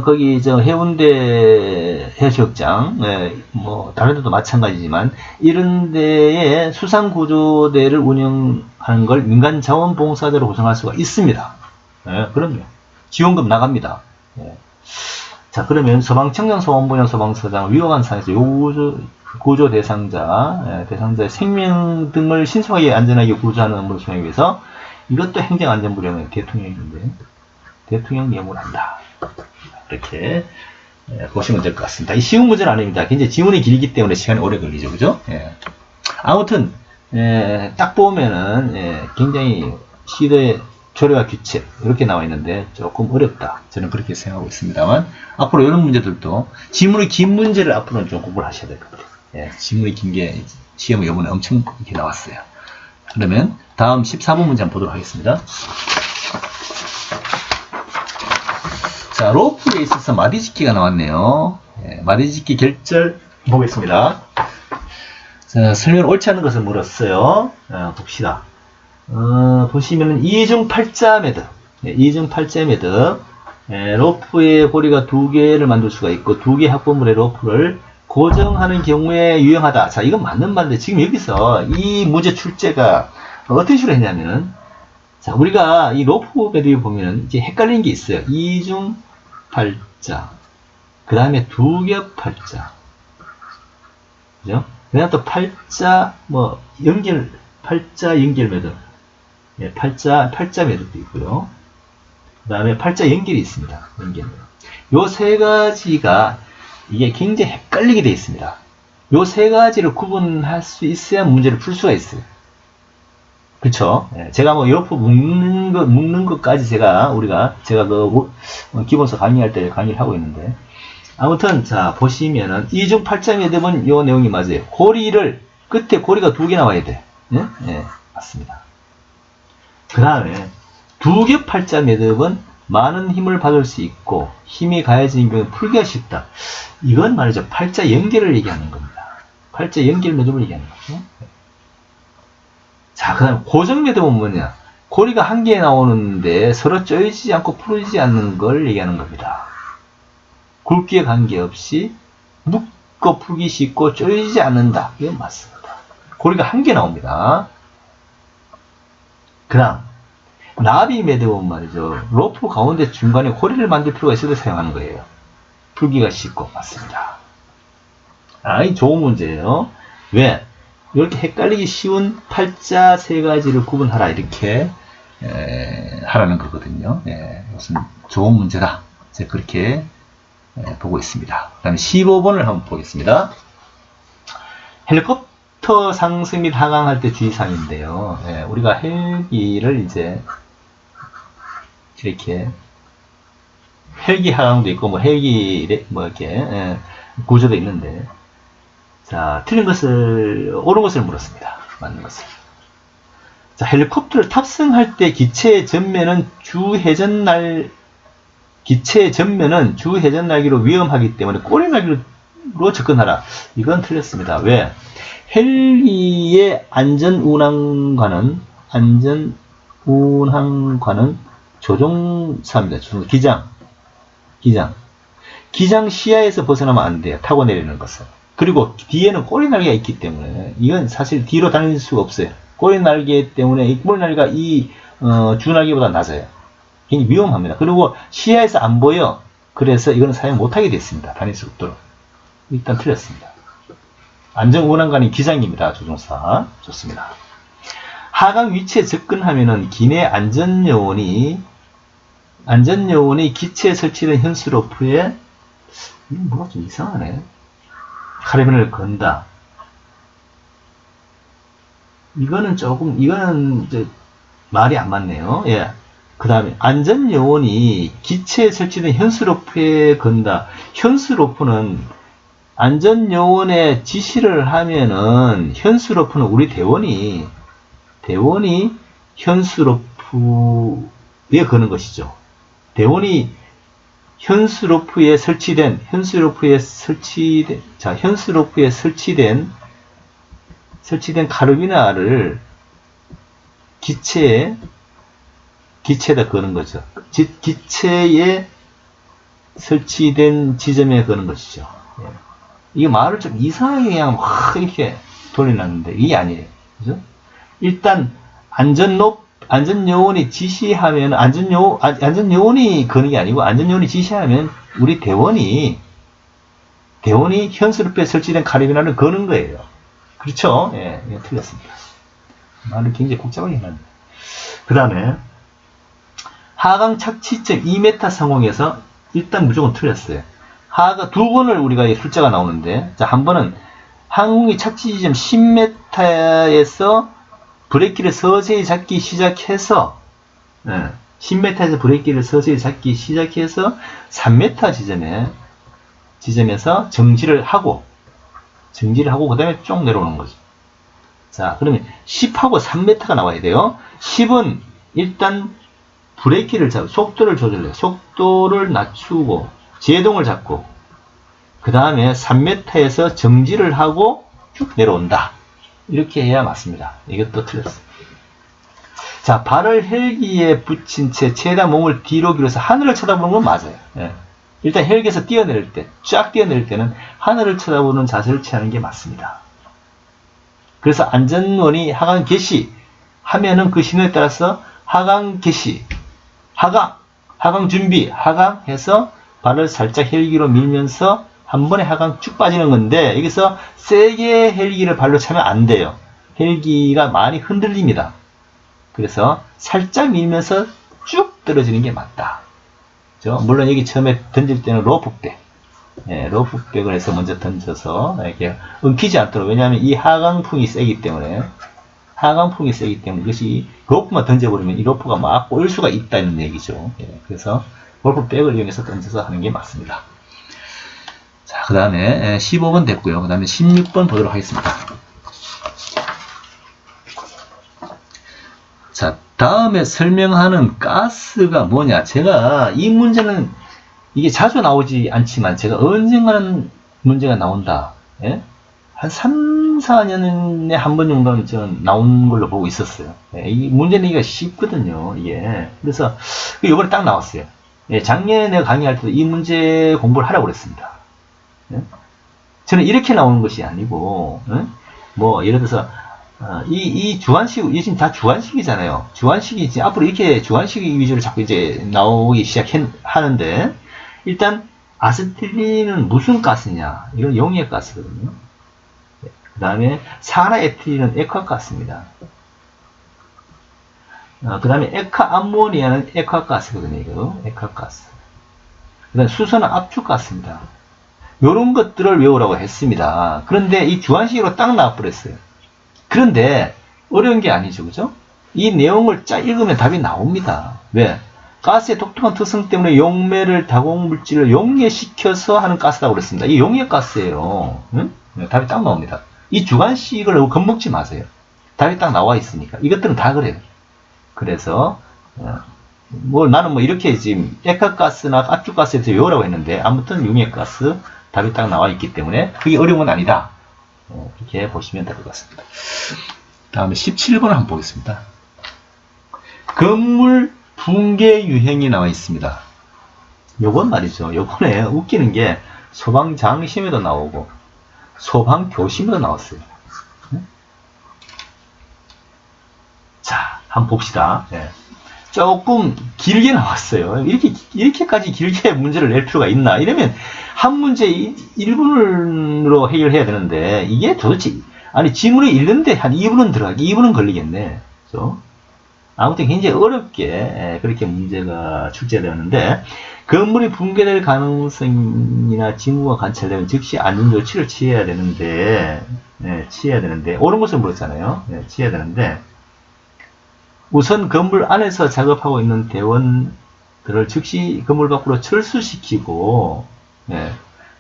거기 저 해운대 해수욕장, 예, 뭐 다른 데도 마찬가지지만 이런 데에 수상 구조대를 운영하는 걸 민간 자원봉사자로 구성할 수가 있습니다. 예, 그럼요. 지원금 나갑니다. 예. 자, 그러면 소방청장, 소방부장, 소방서장 위험한 상황에서 구조 대상자, 대상자의 생명 등을 신속하게 안전하게 구조하는 업무를 수행하기 위해서 이것도 행정안전부령의 대통령인데 대통령 예우를 한다. 이렇게 보시면 될 것 같습니다. 이 쉬운 문제는 아닙니다. 굉장히 지문이 길기 때문에 시간이 오래 걸리죠. 그죠? 예. 아무튼 딱 보면은 굉장히 시대의 조례와 규칙 이렇게 나와 있는데 조금 어렵다. 저는 그렇게 생각하고 있습니다만 앞으로 이런 문제들도 지문이 긴 문제를 앞으로는 좀 공부를 하셔야 될 것 같아요. 예, 지문이 긴 게 시험 요번에 엄청 이렇게 나왔어요. 그러면 다음 14번 문제 한번 보도록 하겠습니다. 자, 로프에 있어서 마디짓기가 나왔네요. 예, 마디짓기 결절 보겠습니다. 자, 설명을 옳지 않은 것을 물었어요. 봅시다. 보시면은 이중 팔자 매듭. 예, 이중 팔자 매듭. 로프의 고리가 두 개를 만들 수가 있고 두 개 합본물의 로프를 고정하는 경우에 유용하다. 자, 이건 맞는 말인데 지금 여기서 이 문제 출제가 어떤 식으로 했냐면은 자, 우리가 이 로프 매듭을 보면은 이제 헷갈리는 게 있어요. 이중 팔자, 그 다음에 두 겹 팔자, 그죠? 그 다음 또 팔자, 뭐, 팔자 연결 매듭. 예, 팔자 매듭도 있고요. 그 다음에 팔자 연결이 있습니다. 연결 매듭. 요 세 가지가 이게 굉장히 헷갈리게 되어 있습니다. 요 세 가지를 구분할 수 있어야 문제를 풀 수가 있어요. 그쵸? 예, 제가 뭐 로프 묶는 것까지 제가 그 기본서 강의할 때 강의를 하고 있는데 아무튼 자 보시면은 이중 팔자 매듭은 요 내용이 맞아요. 고리를 끝에 고리가 두 개 나와야 돼. 예? 예, 맞습니다. 그 다음에 두 겹 팔자 매듭은 많은 힘을 받을 수 있고 힘이 가해진 경우에 풀기가 쉽다. 이건 말이죠. 팔자 연결을 얘기하는 겁니다. 팔자 연결 매듭을 얘기하는 거죠. 자, 그 다음 고정 매듭은 뭐냐? 고리가 한 개 나오는데 서로 쪼이지 않고 풀어지지 않는 걸 얘기하는 겁니다. 굵기에 관계없이 묶어 풀기 쉽고 쪼이지 않는다. 이건 맞습니다. 고리가 한 개 나옵니다. 그 다음 나비 매듭은 말이죠. 로프 가운데 중간에 고리를 만들 필요가 있어도 사용하는 거예요. 풀기가 쉽고 맞습니다. 이 좋은 문제예요. 왜? 이렇게 헷갈리기 쉬운 팔자 세 가지를 구분하라 이렇게 하라는 거거든요. 이것은 좋은 문제다. 제가 그렇게 보고 있습니다. 그 다음에 15번을 한번 보겠습니다. 헬리콥터 상승 및 하강할 때 주의사항인데요. 우리가 헬기를 이제 이렇게 헬기 하강도 있고 뭐 헬기 뭐 이렇게 구조도 있는데 자, 틀린 것을, 옳은 것을 물었습니다. 맞는 것을. 자, 헬리콥터를 탑승할 때 기체의 전면은 주회전 날개로 위험하기 때문에 꼬리날개로 접근하라. 이건 틀렸습니다. 왜? 헬기의 안전운항관은 조종사입니다. 기장 시야에서 벗어나면 안 돼요. 타고 내리는 것은. 그리고 뒤에는 꼬리날개가 있기 때문에 이건 사실 뒤로 다닐 수가 없어요. 꼬리날개 때문에 이 꼬리날개가 주날개보다 낮아요. 굉장히 위험합니다. 그리고 시야에서 안 보여. 그래서 이거는 사용 못하게 됐습니다. 다닐 수 없도록. 일단 틀렸습니다. 안전운항관이 기장입니다. 조종사. 좋습니다. 하강 위치에 접근하면은 기내 안전요원이 기체에 설치된 현수로프에 뭐가 좀 이상하네. 카르빈을 건다. 이거는 이제 말이 안 맞네요. 예. 그 다음에, 안전요원이 기체에 설치된 현수로프에 건다. 현수로프는 안전요원의 지시를 하면은, 현수로프는 우리 대원이 현수로프 거는 것이죠. 대원이 현수로프에 설치된 카르비나를 기체에다 거는 거죠. 기체에 설치된 지점에 거는 것이죠. 예. 이게 말을 좀 이상하게 그냥 확 이렇게 돌려놨는데 이게 아니에요. 그죠? 일단 안전요원이 지시하면 안전요원이 거는 게 아니고 안전요원이 지시하면 우리 대원이 현수로프에 설치된 카르비나를 거는 거예요. 그렇죠? 예, 이거 틀렸습니다. 말을 굉장히 복잡하게 해놨네. 그 다음에 하강 착지점 2m 상공에서 일단 무조건 틀렸어요. 하가 두 번을 우리가 숫자가 나오는데, 자, 한 번은 항공기 착지 지점 10m에서 브레이크를 서서히 잡기 시작해서, 10m에서 브레이크를 서서히 잡기 시작해서 3m 지점에서 정지를 하고, 그 다음에 쭉 내려오는 거죠. 자, 그러면 10하고 3m가 나와야 돼요. 10은 일단 브레이크를 속도를 조절해요. 속도를 낮추고, 제동을 잡고, 그 다음에 3m에서 정지를 하고 쭉 내려온다. 이렇게 해야 맞습니다. 이것도 틀렸어요. 자, 발을 헬기에 붙인 채 최대한 몸을 뒤로 길어서 하늘을 쳐다보는 건 맞아요. 예. 일단 헬기에서 쫙 뛰어내릴 때는 하늘을 쳐다보는 자세를 취하는 게 맞습니다. 그래서 안전원이 하강 개시 하면은 그 신호에 따라서 하강 개시, 하강 준비, 하강해서 발을 살짝 헬기로 밀면서 한 번에 하강 쭉 빠지는 건데, 여기서 세게 헬기를 발로 차면 안 돼요. 헬기가 많이 흔들립니다. 그래서 살짝 밀면서 쭉 떨어지는 게 맞다. 물론 여기 처음에 던질 때는 로프백, 로프백을 해서 먼저 던져서 이렇게 엉키지 않도록, 왜냐하면 이 하강풍이 세기 때문에 이것이 로프만 던져버리면 이 로프가 막 꼬일 수가 있다는 얘기죠. 그래서 로프백을 이용해서 던져서 하는 게 맞습니다. 자, 그 다음에 15번 됐고요. 그 다음에 16번 보도록 하겠습니다. 자, 다음에 설명하는 가스가 뭐냐. 제가 이 문제는 이게 자주 나오지 않지만 제가 언젠가는 문제가 나온다. 예? 한 3, 4년에 한 번 정도는 저는 나온 걸로 보고 있었어요. 이 문제 내기가 쉽거든요. 이게. 그래서 이번에 딱 나왔어요. 작년에 내가 강의할 때도 이 문제 공부를 하라고 그랬습니다. 저는 이렇게 나오는 것이 아니고, 뭐 예를 들어서 이 주관식, 이게 지금 다 주관식이잖아요. 주관식이 이제 앞으로 이렇게 주관식 위주로 자꾸 이제 나오기 시작하는데, 일단 아세틸린은 무슨 가스냐? 이건 용액 가스거든요. 그 다음에 산화에틸린은 액화가스입니다. 그 다음에 액화암모니아는 액화가스거든요. 이거 액화가스. 그 다음에 수소는 압축가스입니다. 요런 것들을 외우라고 했습니다. 그런데 이 주관식으로 딱 나와버렸어요. 그런데 어려운 게 아니죠. 그죠? 이 내용을 쫙 읽으면 답이 나옵니다. 왜? 가스의 독특한 특성 때문에 용매를 다공물질을 용해시켜서 하는 가스라고 그랬습니다. 이 용해가스예요. 응? 답이 딱 나옵니다. 이 주관식을 너무 겁먹지 마세요. 답이 딱 나와 있으니까. 이것들은 다 그래요. 그래서 나는 뭐 이렇게 지금 액화가스나 압축가스에 대해서 외우라고 했는데, 아무튼 용해가스 답이 딱 나와 있기 때문에 그게 어려운 건 아니다. 이렇게 보시면 될 것 같습니다. 다음에 17번을 한번 보겠습니다. 건물 붕괴 유형이 나와 있습니다. 요건 말이죠. 요번에 웃기는 게 소방장심에도 나오고 소방교심에도 나왔어요. 자, 한번 봅시다. 조금 길게 나왔어요. 이렇게까지 길게 문제를 낼 필요가 있나? 이러면 한 문제 1분으로 해결해야 되는데, 이게 도대체, 아니, 지문을 읽는데 한 2분은 들어가기, 2분은 걸리겠네. 그죠? 아무튼 굉장히 어렵게 그렇게 문제가 출제되었는데, 건물이 붕괴될 가능성이나 징후가 관찰되면 즉시 안전조치를 취해야 되는데, 옳은 것을 물었잖아요. 취해야 되는데, 우선 건물 안에서 작업하고 있는 대원들을 즉시 건물 밖으로 철수시키고,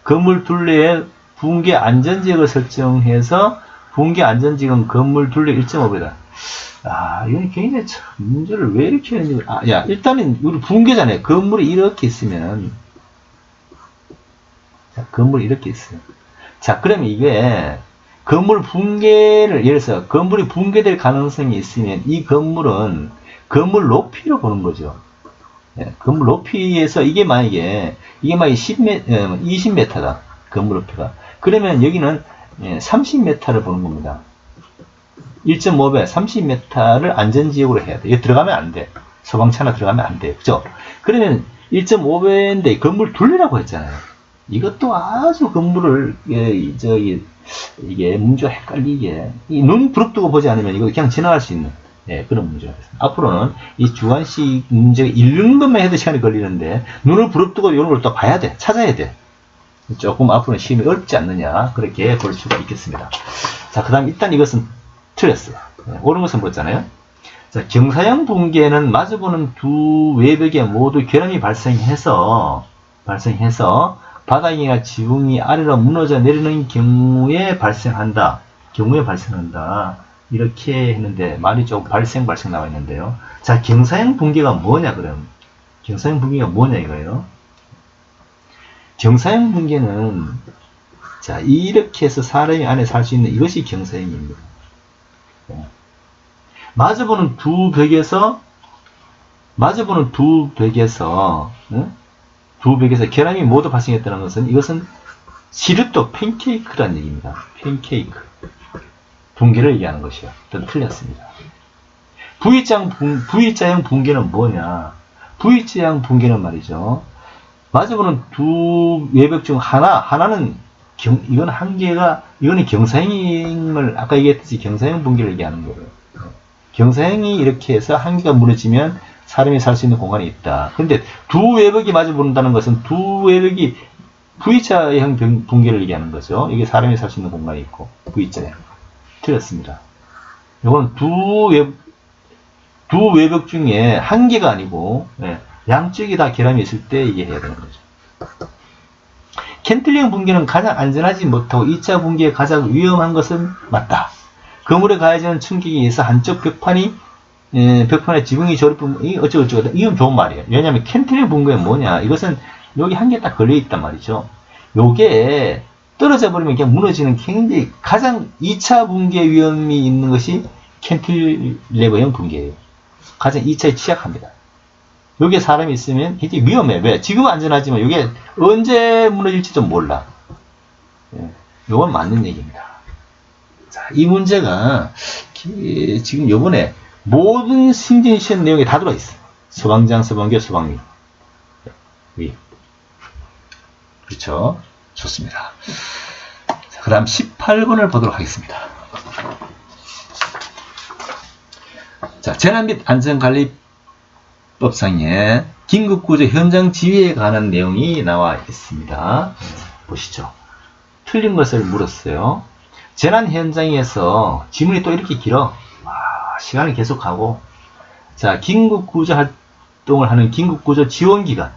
건물 둘레에 붕괴 안전지역을 설정해서 붕괴 안전지역은 건물 둘레 1.5배다. 이건 굉장히 참 문제를 왜 이렇게 했는지. 일단은 우리 붕괴잖아요. 건물이 이렇게 있으면, 자, 건물이 이렇게 있어요. 자, 그러면 이게 건물 붕괴를, 예를 들어서 건물이 붕괴될 가능성이 있으면 이 건물은 건물 높이로 보는 거죠. 건물 높이에서 이게 만약에 20m다. 건물 높이가. 그러면 여기는 30m를 보는 겁니다. 1.5배 30m를 안전지역으로 해야 돼. 이거 들어가면 안 돼. 소방차나 들어가면 안 돼. 그죠? 그러면 1.5배인데 건물 둘리라고 했잖아요. 이것도 아주 건물을, 이게 문제가 헷갈리게, 눈 부릅뜨고 보지 않으면 이거 그냥 지나갈 수 있는, 그런 문제가 있습니다. 앞으로는 이 주관식 문제가 읽는 것만 해도 시간이 걸리는데, 눈을 부릅뜨고 이런 걸 또 봐야 돼. 찾아야 돼. 조금 앞으로는 시험이 어렵지 않느냐. 그렇게 볼 수가 있겠습니다. 자, 그 다음 일단 이것은 틀렸어요. 옳은 것은 뭐였잖아요? 자, 경사형 붕괴는 마주보는 두 외벽에 모두 결함이 발생해서 바닥이나 지붕이 아래로 무너져 내리는 경우에 발생한다. 이렇게 했는데 말이 좀 발생 나와 있는데요. 자, 경사형 붕괴가 뭐냐 그럼? 경사형 붕괴가 뭐냐 이거예요. 경사형 붕괴는 자, 이렇게 해서 사람이 안에 살 수 있는 이것이 경사형입니다. 마주보는 두 벽에서 결함이 모두 발생했다는 것은 이것은 시루떡 팬케이크라는 얘기입니다. 팬케이크 붕괴를 얘기하는 것이요. 또 틀렸습니다. V자형 붕괴는 뭐냐? V자형 붕괴는 말이죠. 마주보는 두 외벽 중 하나는 이건 한계가, 이거는 경사형을, 아까 얘기했듯이 경사형 붕괴를 얘기하는 거예요. 경사형이 이렇게 해서 한계가 무너지면 사람이 살 수 있는 공간이 있다. 근데 두 외벽이 마주 본다는 것은 두 외벽이 V자형 붕괴를 얘기하는 거죠. 이게 사람이 살 수 있는 공간이 있고, V자형. 틀렸습니다. 이건 두 외벽 중에 한 개가 아니고, 양쪽이 다 결함이 있을 때 이게 해야 되는 거죠. 캔틸링 붕괴는 가장 안전하지 못하고 2차 붕괴에 가장 위험한 것은 맞다. 건물에 가해지는 충격에 의해서 한쪽 벽판에 지붕이 조립부분, 어쩌고저쩌고, 이건 좋은 말이에요. 왜냐하면 캔틸링 붕괴는 뭐냐? 이것은 여기 한 개 딱 걸려있단 말이죠. 요게 떨어져 버리면 그냥 무너지는 굉장히 가장 2차 붕괴 위험이 있는 것이 캔틸레버형 붕괴예요. 가장 2차에 취약합니다. 여기에 사람이 있으면 굉장히 위험해. 왜? 지금은 안전하지만 이게 언제 무너질지도 몰라. 이건 맞는 얘기입니다. 자, 이 문제가 지금 요번에 모든 신진 시험 내용에 다 들어있어요. 소방장, 소방교, 소방위. 그렇죠? 좋습니다. 그 다음 18번을 보도록 하겠습니다. 자, 재난 및 안전관리법상에 긴급구조 현장 지휘에 관한 내용이 나와 있습니다. 보시죠. 틀린 것을 물었어요. 재난 현장에서 지문이 또 이렇게 길어. 시간이 계속 가고. 자, 긴급구조 활동을 하는 긴급구조 지원기관.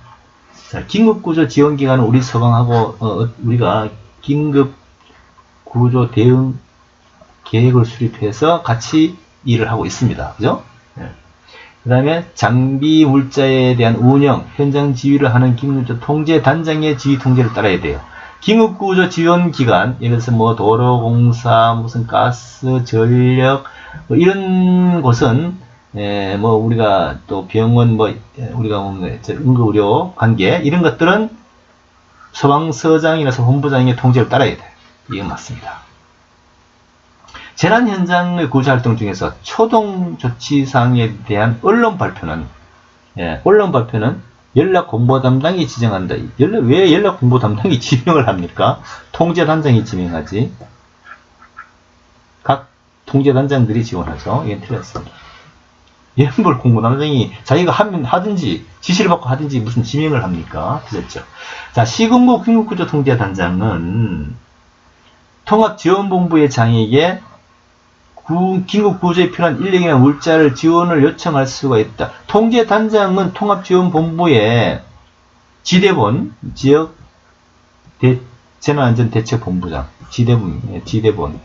자, 긴급구조 지원기관은 우리 소방하고, 우리가 긴급구조 대응 계획을 수립해서 같이 일을 하고 있습니다. 그죠? 그 다음에 장비 물자에 대한 운영, 현장 지휘를 하는 긴급구조 통제 단장의 지휘 통제를 따라야 돼요. 긴급구조 지원기관, 예를 들어서 뭐 도로공사, 무슨 가스, 전력, 뭐 이런 곳은 뭐 우리가 또 병원, 뭐 우리가 보면 응급의료 관계 이런 것들은 소방서장이나 본부장의 통제를 따라야 돼요. 이건 맞습니다. 재난 현장의 구조 활동 중에서 초동 조치사항에 대한 언론 발표는 연락 공보 담당이 지정한다. 왜 연락 공보 담당이 지명을 합니까? 통제 단장이 지명하지. 각 통제 단장들이 지원하죠. 이건 틀렸습니다. 이런 걸 공보 담당이 자기가 하든지 지시를 받고 하든지 무슨 지명을 합니까? 틀렸죠. 자, 시군구 긴급구조 통제 단장은 통합지원본부의 장에게 긴급구조에 필요한 인력이나 물자를 지원을 요청할 수가 있다. 통제단장은 통합지원본부의 지대본, 지역 재난안전대책본부장, 지대본,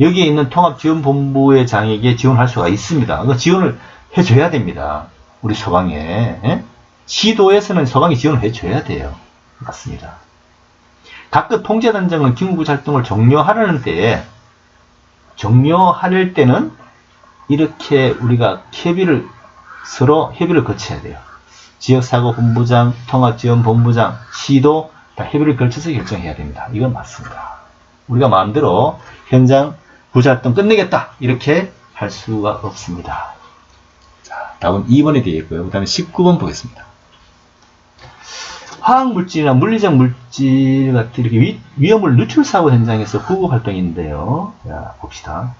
여기에 있는 통합지원본부의 장에게 지원할 수가 있습니다. 그 지원을 해줘야 됩니다. 우리 서방에. 예? 시도에서는 서방이 지원을 해줘야 돼요. 맞습니다. 각급 통제단장은 긴급구조 활동을 종료하려는 때에, 종료할 때는 이렇게 우리가 서로 협의를 거쳐야 돼요. 지역사고본부장, 통합지원본부장, 시도 다 협의를 거쳐서 결정해야 됩니다. 이건 맞습니다. 우리가 마음대로 현장 구조활동 끝내겠다 이렇게 할 수가 없습니다. 자, 답은 2번이 되겠고요. 그 다음에 19번 보겠습니다. 화학물질이나 물리적 물질 같은 이렇게 위험물 누출 사고 현장에서 구급 활동인데요. 자, 봅시다.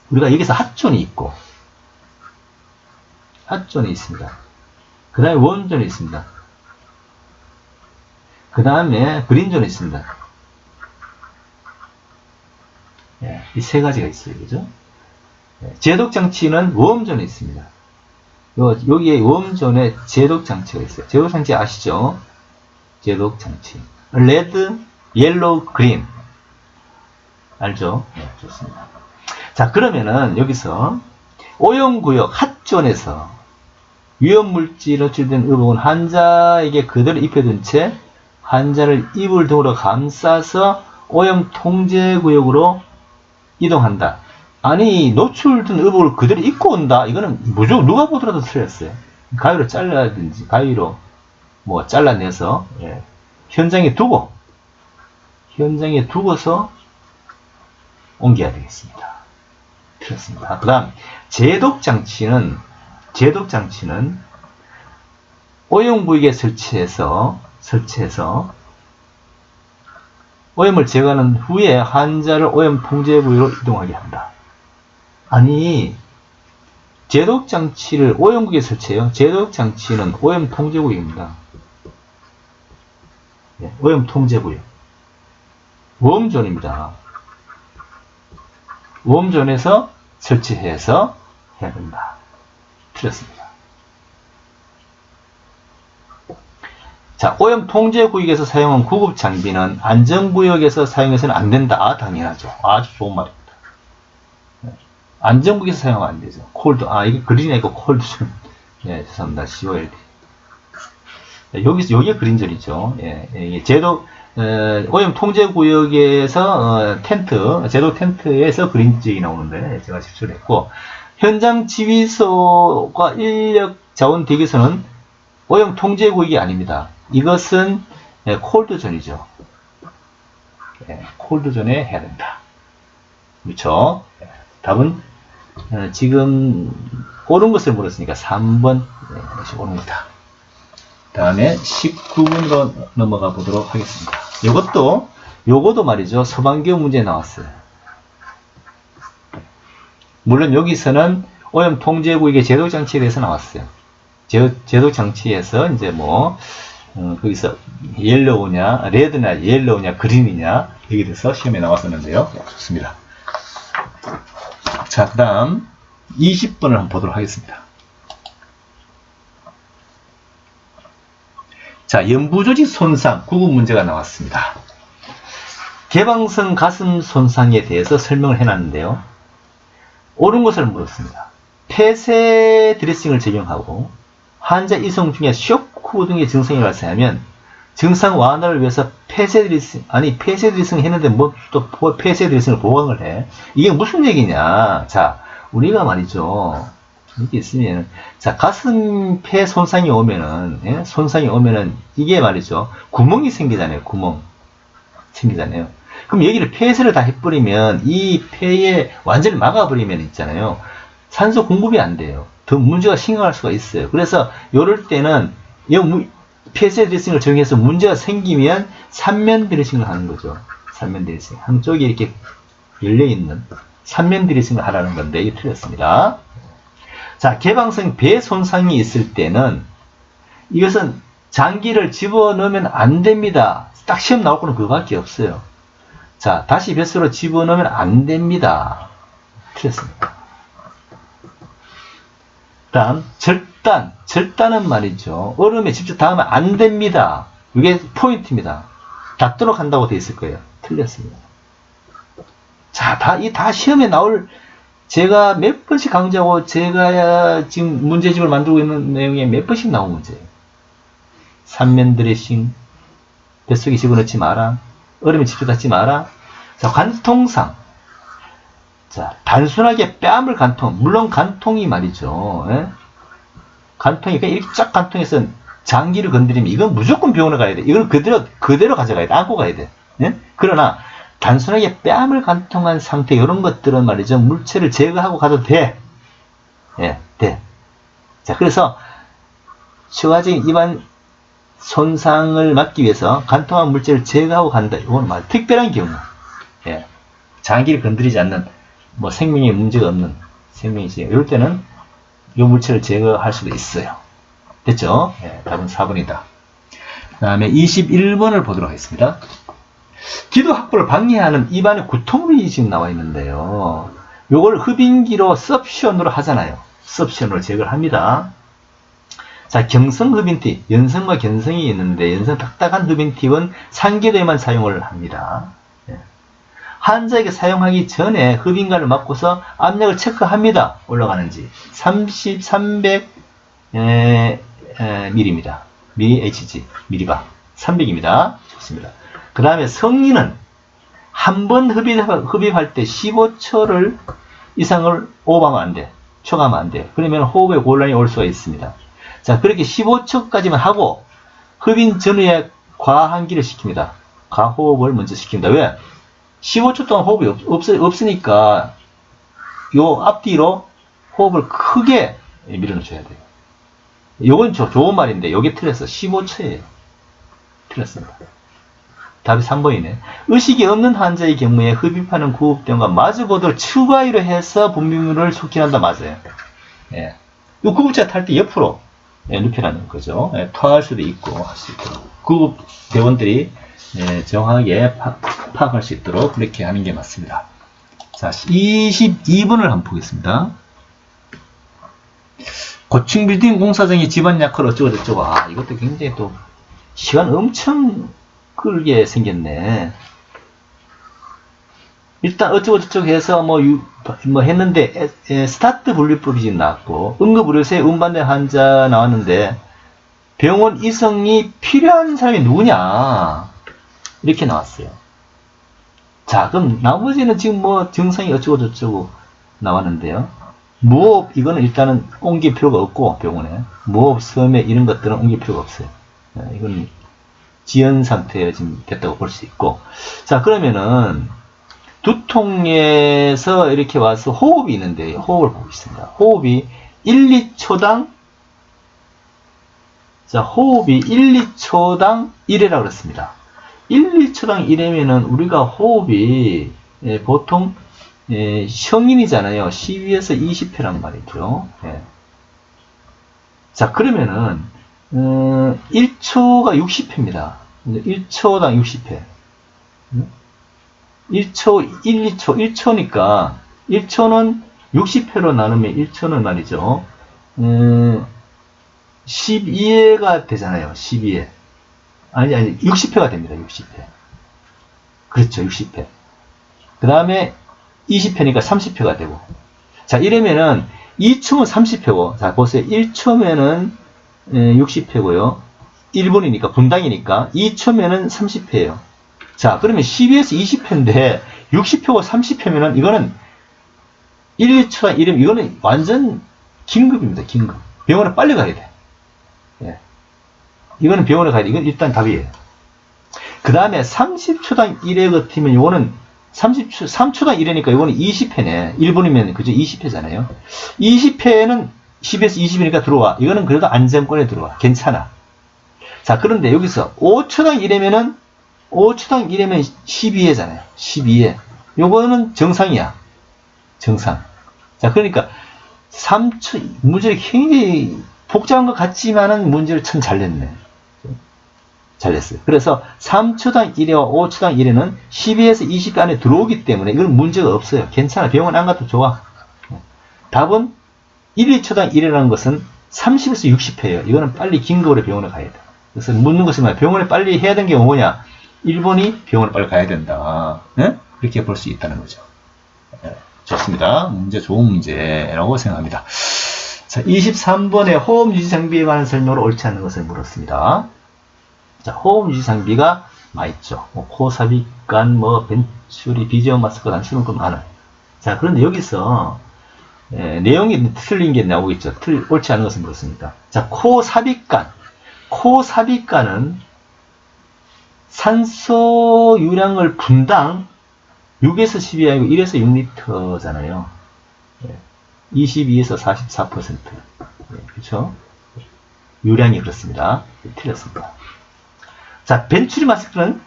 우리가 여기서 핫존이 있고, 핫존이 있습니다. 그 다음에 웜존이 있습니다. 그 다음에 그린존이 있습니다. 예, 이 세 가지가 있어요. 그죠? 예, 제독장치는 웜존에 있습니다. 여기에 웜존에 제독장치가 있어요. 제독장치 아시죠? 제독장치. 레드, 옐로우, 그린. 알죠? 네, 좋습니다. 자, 그러면은 여기서 오염구역 핫존에서 위험물질 노출된 의복은 환자에게 그대로 입혀둔 채 환자를 이불 등으로 감싸서 오염 통제구역으로 이동한다. 아니, 노출된 의복을 그대로 입고 온다. 이거는 무조건 누가 보더라도 틀렸어요. 가위로 잘라든지 가위로 뭐 잘라내서 현장에 두고서 옮겨야 되겠습니다. 틀렸습니다. 그 다음 제독장치는 오염구역에 설치해서 오염을 제거하는 후에 환자를 오염 통제구역으로 이동하게 한다. 아니, 제독장치를 오염구역에 설치해요. 제독장치는 오염 통제구역입니다. 네, 오염 통제구역. 웜존입니다. 웜존에서 설치해서 해야 된다. 틀렸습니다. 자, 오염 통제구역에서 사용한 구급 장비는 안전구역에서 사용해서는 안 된다. 당연하죠. 아주 좋은 말입니다. 안전구역에서 사용하면 안 되죠. 콜드, 이게 그린이 아니고 콜드존. 예, 죄송합니다. COLD. 여기가 그린존이죠. 예, 오염 통제구역에서 제독 텐트에서 그린존이 나오는데 제가 실수를 했고, 현장 지휘소과 인력 자원 대기소는 오염 통제구역이 아닙니다. 이것은 콜드존이죠. 콜드존에 해야 된다. 그렇죠? 답은 지금 옳은 것을 물었으니까 3번 옳습니다. 다음에 19번으로 넘어가 보도록 하겠습니다. 요것도 말이죠. 서방기호 문제에 나왔어요. 물론 여기서는 오염 통제구역의 제독장치에 대해서 나왔어요. 제독장치에서 이제 거기서 옐로우냐, 레드냐, 옐로우냐, 그린이냐, 여기에 대해서 시험에 나왔었는데요. 좋습니다. 자, 그 다음 20번을 한번 보도록 하겠습니다. 자, 연부조직 손상, 구급 문제가 나왔습니다. 개방성 가슴 손상에 대해서 설명을 해놨는데요. 옳은 것을 물었습니다. 폐쇄 드레싱을 적용하고 환자 이송 중에 쇼크 등의 증상이 발생하면 증상 완화를 위해서 폐쇄 드레싱 했는데 또 폐쇄 드레싱을 보강을 해. 이게 무슨 얘기냐? 자, 우리가 말이죠. 이렇게 있으면, 자, 가슴 폐 손상이 오면은, 이게 말이죠. 구멍이 생기잖아요. 구멍. 생기잖아요. 그럼 여기를 폐쇄를 다 해버리면, 이 폐에 완전히 막아버리면 있잖아요. 산소 공급이 안 돼요. 더 문제가 심각할 수가 있어요. 그래서, 요럴 때는, 폐쇄 드레싱을 적용해서 문제가 생기면, 3면 드레싱을 하는 거죠. 3면 드레싱. 한쪽이 이렇게 열려있는 3면 드레싱을 하라는 건데, 이게 틀렸습니다. 자, 개방성 배 손상이 있을 때는 이것은 장기를 집어넣으면 안 됩니다. 딱 시험 나올 거는 그거밖에 없어요. 자, 다시 뱃속으로 집어넣으면 안 됩니다. 틀렸습니다. 다음, 절단은 말이죠. 얼음에 직접 닿으면 안 됩니다. 이게 포인트입니다. 닿도록 한다고 되어 있을 거예요. 틀렸습니다. 자, 다 시험에 나올, 제가 몇 번씩 강조하고, 제가 지금 문제집을 만들고 있는 내용에 몇 번씩 나온 문제예요. 삼면 드레싱, 뱃속에 집어넣지 마라, 얼음에 집중하지 마라. 자, 관통상. 자, 단순하게 뺨을 관통, 물론 관통이 말이죠. 예? 관통이, 그냥 이렇게 쫙 관통해서 장기를 건드리면, 이건 무조건 병원에 가야 돼. 이걸 그대로 가져가야 돼. 안고 가야 돼. 예? 그러나, 단순하게 뺨을 관통한 상태, 이런 것들은 말이죠. 물체를 제거하고 가도 돼. 예, 돼. 자, 그래서, 추가적인 입안 손상을 막기 위해서 관통한 물체를 제거하고 간다. 이건 말 특별한 경우. 예. 장기를 건드리지 않는, 뭐 생명에 문제가 없는 생명이지. 이럴 때는 이 물체를 제거할 수도 있어요. 됐죠? 예, 답은 4번이다. 그 다음에 21번을 보도록 하겠습니다. 기도 확보를 방해하는 입안의 구토물이 지금 나와 있는데요. 요걸 흡인기로 석션으로 하잖아요. 석션으로 제거를 합니다. 자, 경성 흡인팁, 연성과 견성이 있는데, 연성 딱딱한 흡인팁은 상기도에만 사용을 합니다. 예. 환자에게 사용하기 전에 흡인관을 막고서 압력을 체크합니다. 올라가는지. 300 ml입니다. mHg, mL바. 300입니다. 좋습니다. 그 다음에 성인은 한 번 흡입할 때 15초를 이상을 오버하면 안 돼. 초과하면 안 돼. 그러면 호흡에 곤란이 올 수가 있습니다. 자, 그렇게 15초까지만 하고 흡인 전후에 과한기를 시킵니다. 과호흡을 먼저 시킵니다. 왜? 15초 동안 호흡이 없으니까 요 앞뒤로 호흡을 크게 밀어넣어줘야 돼요. 요건 좋은 말인데 요게 틀렸어. 15초예요. 틀렸습니다. 답이 3번이네. 의식이 없는 환자의 경우에 흡입하는 구급대원과 마주보도를 추가위로 해서 분비물을 촉진한다. 맞아요. 예. 이 구급차 탈 때 옆으로 눕혀라는 거죠. 예, 토할 수도 있고 할 수 있도록 구급대원들이 정확하게 파악할 수 있도록 그렇게 하는 게 맞습니다. 자, 22번을 한번 보겠습니다. 고층 빌딩 공사장의 집안 약화를 어쩌고저쩌고. 아, 이것도 굉장히 또 시간 엄청 끌게 생겼네. 일단 어쩌고저쩌고 해서 뭐 했는데 스타트 분류법이 지금 나왔고 응급의료소에 운반된 환자 나왔는데 병원 이송이 필요한 사람이 누구냐 이렇게 나왔어요. 자, 그럼 나머지는 지금 뭐 증상이 어쩌고저쩌고 나왔는데요. 무호흡 이거는 일단은 옮길 필요가 없고 병원에 무호흡 섬에 이런 것들은 옮길 필요가 없어요. 이건 지연 상태에 지금 됐다고 볼 수 있고. 자, 그러면은 두통에서 이렇게 와서 호흡이 있는데 호흡을 보고 있습니다. 호흡이 1, 2초당 자, 호흡이 1, 2초당 1회라고 그랬습니다. 1, 2초당 1회면은 우리가 호흡이 보통 성인이잖아요. 12에서 20회란 말이죠. 예. 자, 그러면은 1초가 60회입니다. 1초당 60회. 1초, 1, 2초, 1초니까 1초는 60회로 나누면 1초는 말이죠. 12회가 되잖아요. 12회. 아니 60회가 됩니다. 60회. 그렇죠. 60회. 그 다음에 20회니까 30회가 되고. 자, 이러면은 2초면 30회고. 자, 보세요. 1초면은 60회고요. 1분이니까 분당이니까 2초면은 30회예요. 자, 그러면 12에서 20회인데 60회고 30회면은 이거는 1, 2초가 이러면 이거는 완전 긴급입니다. 긴급. 병원에 빨리 가야 돼. 예. 이거는 병원에 가야 돼. 이건 일단 답이에요. 그 다음에 30초당 1회 같으면 이거는 3초당 1회니까 이거는 20회네. 1분이면 그죠? 20회잖아요. 20회는 10에서 20이니까 들어와. 이거는 그래도 안정권에 들어와. 괜찮아. 자, 그런데 여기서 5초당 1회면은 5초당 1회면 12회잖아요. 12회. 요거는 정상이야. 정상. 자, 그러니까 3초, 문제를 굉장히 복잡한 것 같지만은 문제를 참 잘 냈네. 잘 냈어요. 그래서 3초당 1회와 5초당 1회는 12에서 20회 안에 들어오기 때문에 이건 문제가 없어요. 괜찮아. 병원 안 가도 좋아. 답은 1, 2초당 1회라는 것은 30에서 60회예요. 이거는 빨리 긴급으로 병원에 가야 돼. 그래서 묻는 것은 뭐야? 병원에 빨리 해야 되는 게 뭐냐? 일본이 병원에 빨리 가야 된다. 네? 그렇게 볼 수 있다는 거죠. 좋습니다. 문제 좋은 문제라고 생각합니다. 자, 23번에 호흡 유지 장비에 관한 설명으로 옳지 않은 것을 물었습니다. 자, 호흡 유지 장비가 많이 있죠. 코 삽입관, 벤츄리, 비제어 마스크, 단수는 많아요. 자, 그런데 여기서 내용이 틀린 게 나오겠죠. 옳지 않은 것을 물었습니다. 자, 코 삽입관. 코 삽입관은 산소 유량을 분당 6에서 10이 아니고 1에서 6리터잖아요. 22에서 44%. 그렇죠? 유량이 그렇습니다. 틀렸습니다. 자, 벤츄리 마스크는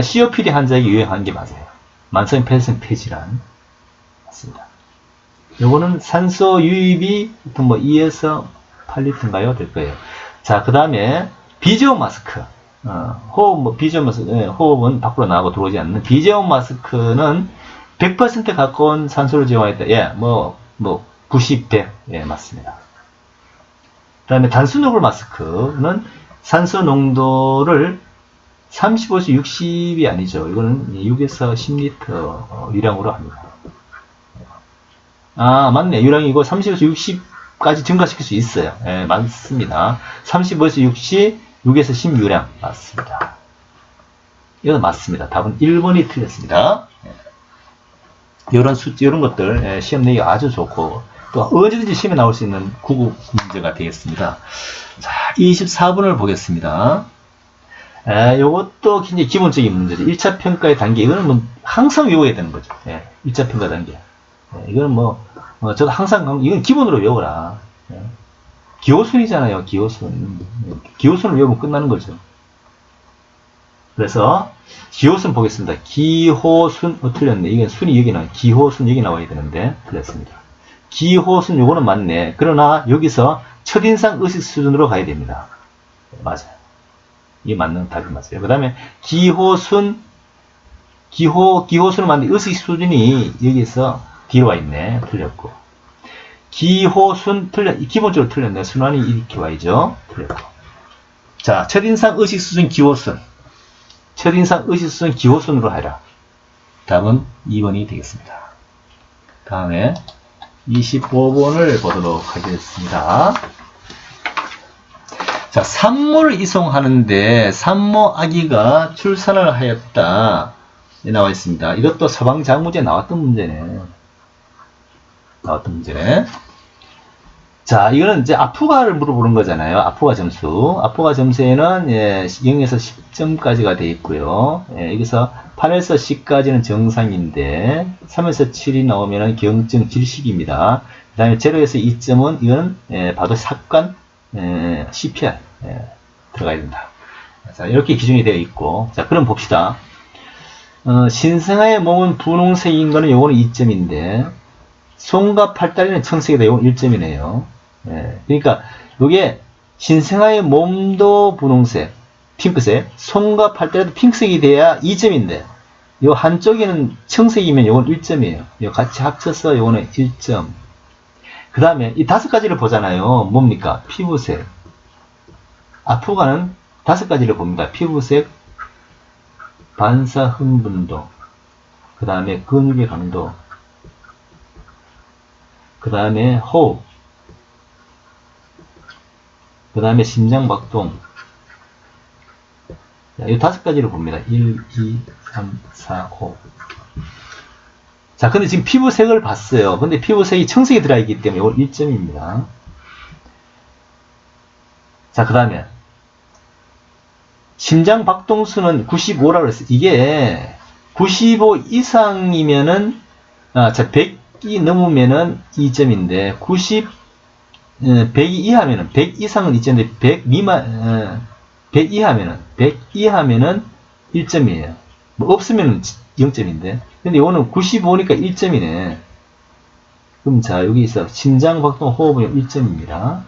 COPD 환자에게 유행한 게 맞아요. 만성 폐쇄성 폐질환 맞습니다. 요거는 산소 유입이 보통 2에서 8리터인가요? 될 거예요. 자, 그 다음에 비제온 마스크. 비제온 마스크, 호흡은 밖으로 나가고 들어오지 않는 비제온 마스크는 100% 가까운 산소를 제공했다. 90, 100. 맞습니다. 그 다음에 단수 노블 마스크는 산소 농도를 35에서 60이 아니죠. 이거는 6에서 10리터 유량으로 합니다. 아, 맞네. 유량이고 30에서 60까지 증가시킬 수 있어요. 맞습니다. 35에서 60, 6에서 10 유량. 맞습니다. 이건 맞습니다. 답은 1번이 틀렸습니다. 이런 것들, 시험 내기 아주 좋고, 또 언제든지 시험에 나올 수 있는 구급 문제가 되겠습니다. 자, 24번을 보겠습니다. 요것도 굉장히 기본적인 문제죠. 1차 평가의 단계. 이거는 항상 외워야 되는 거죠. 1차 평가 단계. 이거는 저도 항상, 이건 기본으로 외워라. 기호순이잖아요, 기호순. 기호순을 외우면 끝나는 거죠. 그래서, 기호순 보겠습니다. 기호순, 틀렸네. 이게 순이 여기 나와요. 기호순 여기 나와야 되는데, 틀렸습니다. 기호순 요거는 맞네. 그러나, 여기서 첫인상 의식 수준으로 가야 됩니다. 맞아요. 이게 맞는 답이 맞아요. 그 다음에, 기호순은 맞는데, 의식 수준이 여기서 뒤로 와 있네. 틀렸고. 기호순 기본적으로 틀렸네. 순환이 이렇게 와야죠. 틀렸고. 자, 첫인상 의식 수준 기호순. 첫인상 의식 수준 기호순으로 하라. 답은 2번이 되겠습니다. 다음에 25번을 보도록 하겠습니다. 자, 산모를 이송하는데 산모 아기가 출산을 하였다. 나와 있습니다. 이것도 서방장무제에 나왔던 문제네. 자, 이거는 이제 아프가를 물어보는 거잖아요. 아프가 점수. 아프가 점수에는 0에서 10점까지가 되어 있고요. 여기서 8에서 10까지는 정상인데 3에서 7이 나오면 경증 질식입니다. 그 다음에 0에서 2점은 이건 봐도 삭관 CPR 들어가야 된다. 자, 이렇게 기준이 되어 있고, 자, 그럼 봅시다. 신생아의 몸은 분홍색인 거는 요거는 2점인데 손과 팔다리는 청색이다. 이건 1점이네요. 그러니까 이게 신생아의 몸도 분홍색, 핑크색, 손과 팔다리도 핑크색이 돼야 2점인데 요 한쪽에는 청색이면 요건 1점이에요. 요 같이 합쳐서 요거는 1점. 그 다음에 이 5가지를 보잖아요. 뭡니까? 피부색. 아프가는 5가지를 봅니다. 피부색, 반사 흥분도, 그 다음에 근육의 강도, 그 다음에 호흡, 그 다음에 심장박동. 이 5가지를 봅니다. 1, 2, 3, 4, 5. 자, 근데 지금 피부색을 봤어요. 근데 피부색이 청색이 들어있기 때문에 이건 1점입니다. 자, 그 다음에 심장박동수는 95라고 그랬어요. 이게 95 이상이면은, 자, 100이 넘으면은 2점인데, 100이 이하면은, 100 이상은 2점인데, 100 이하면은 1점이에요. 없으면 0점인데. 근데 이거는 95니까 1점이네. 그럼 자, 여기 있어. 심장박동 호흡은 1점입니다.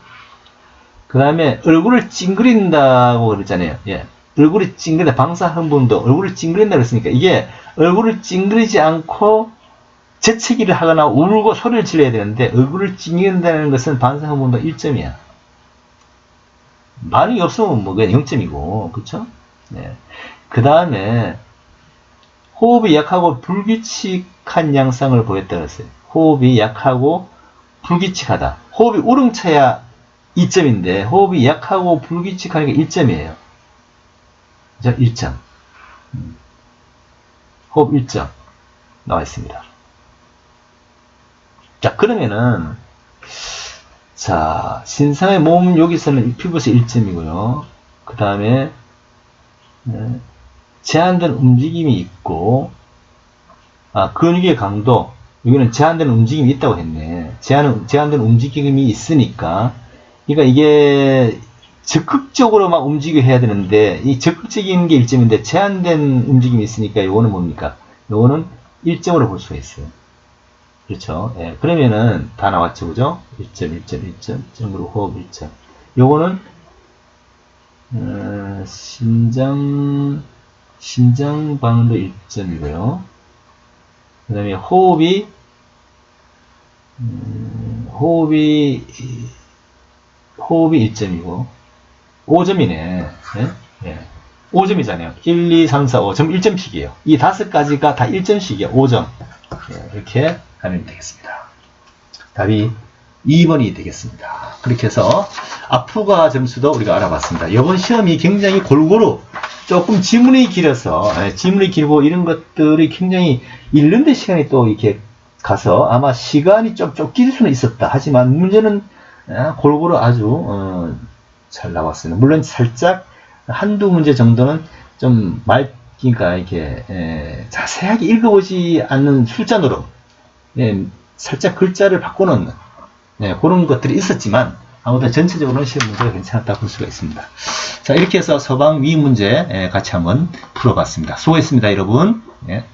그 다음에 얼굴을 찡그린다고 그랬잖아요. 얼굴이 찡그린다. 방사흥분도 얼굴을 찡그린다 그랬으니까 이게 얼굴을 찡그리지 않고 재채기를 하거나 울고 소리를 질러야 되는데 얼굴을 찡그린다는 것은 방사흥분도 1점이야. 반응이 없으면 그냥 0점이고, 그쵸? 그 다음에 호흡이 약하고 불규칙한 양상을 보였다 그랬어요. 호흡이 약하고 불규칙하다. 호흡이 우렁차야 2점인데 호흡이 약하고 불규칙하니까 1점이에요. 자, 1점. 호흡 1점 나와 있습니다. 자, 그러면은 자, 신상의 몸 여기서는 피부에서 1점이고요. 그 다음에 제한된 움직임이 있고, 근육의 강도, 여기는 제한된 움직임이 있다고 했네. 제한된 움직임이 있으니까, 그러니까 이게 적극적으로 막 움직여 해야 되는데, 이 적극적인 게 1점인데, 제한된 움직임이 있으니까, 요거는 뭡니까? 요거는 1점으로 볼 수가 있어요. 그렇죠. 예, 그러면은 다 나왔죠, 그죠? 1점, 1점, 1점, 점으로 호흡 1점. 요거는, 심장 방도 1점이고요. 그 다음에 호흡이 1점이고, 5점이네. 예? 예. 5점이잖아요. 1, 2, 3, 4, 5. 점 1점씩이에요. 이 5가지가 다 1점씩이에요. 5점. 예, 이렇게 하면 되겠습니다. 답이 2번이 되겠습니다. 그렇게 해서 아프가 점수도 우리가 알아봤습니다. 이번 시험이 굉장히 골고루 조금 지문이 길어서 지문이 길고 이런 것들이 굉장히 읽는데 시간이 또 이렇게 가서 아마 시간이 좀 쫓길 수는 있었다. 하지만 문제는 골고루 아주 잘 나왔습니다. 물론 살짝 한두 문제 정도는 좀 그러니까 이렇게 자세하게 읽어보지 않는 숫자 노름, 살짝 글자를 바꿔놓는 그런 것들이 있었지만 아무튼 전체적으로는 시험 문제가 괜찮았다 볼 수가 있습니다. 자, 이렇게 해서 서방 위 문제 같이 한번 풀어봤습니다. 수고했습니다, 여러분. 예.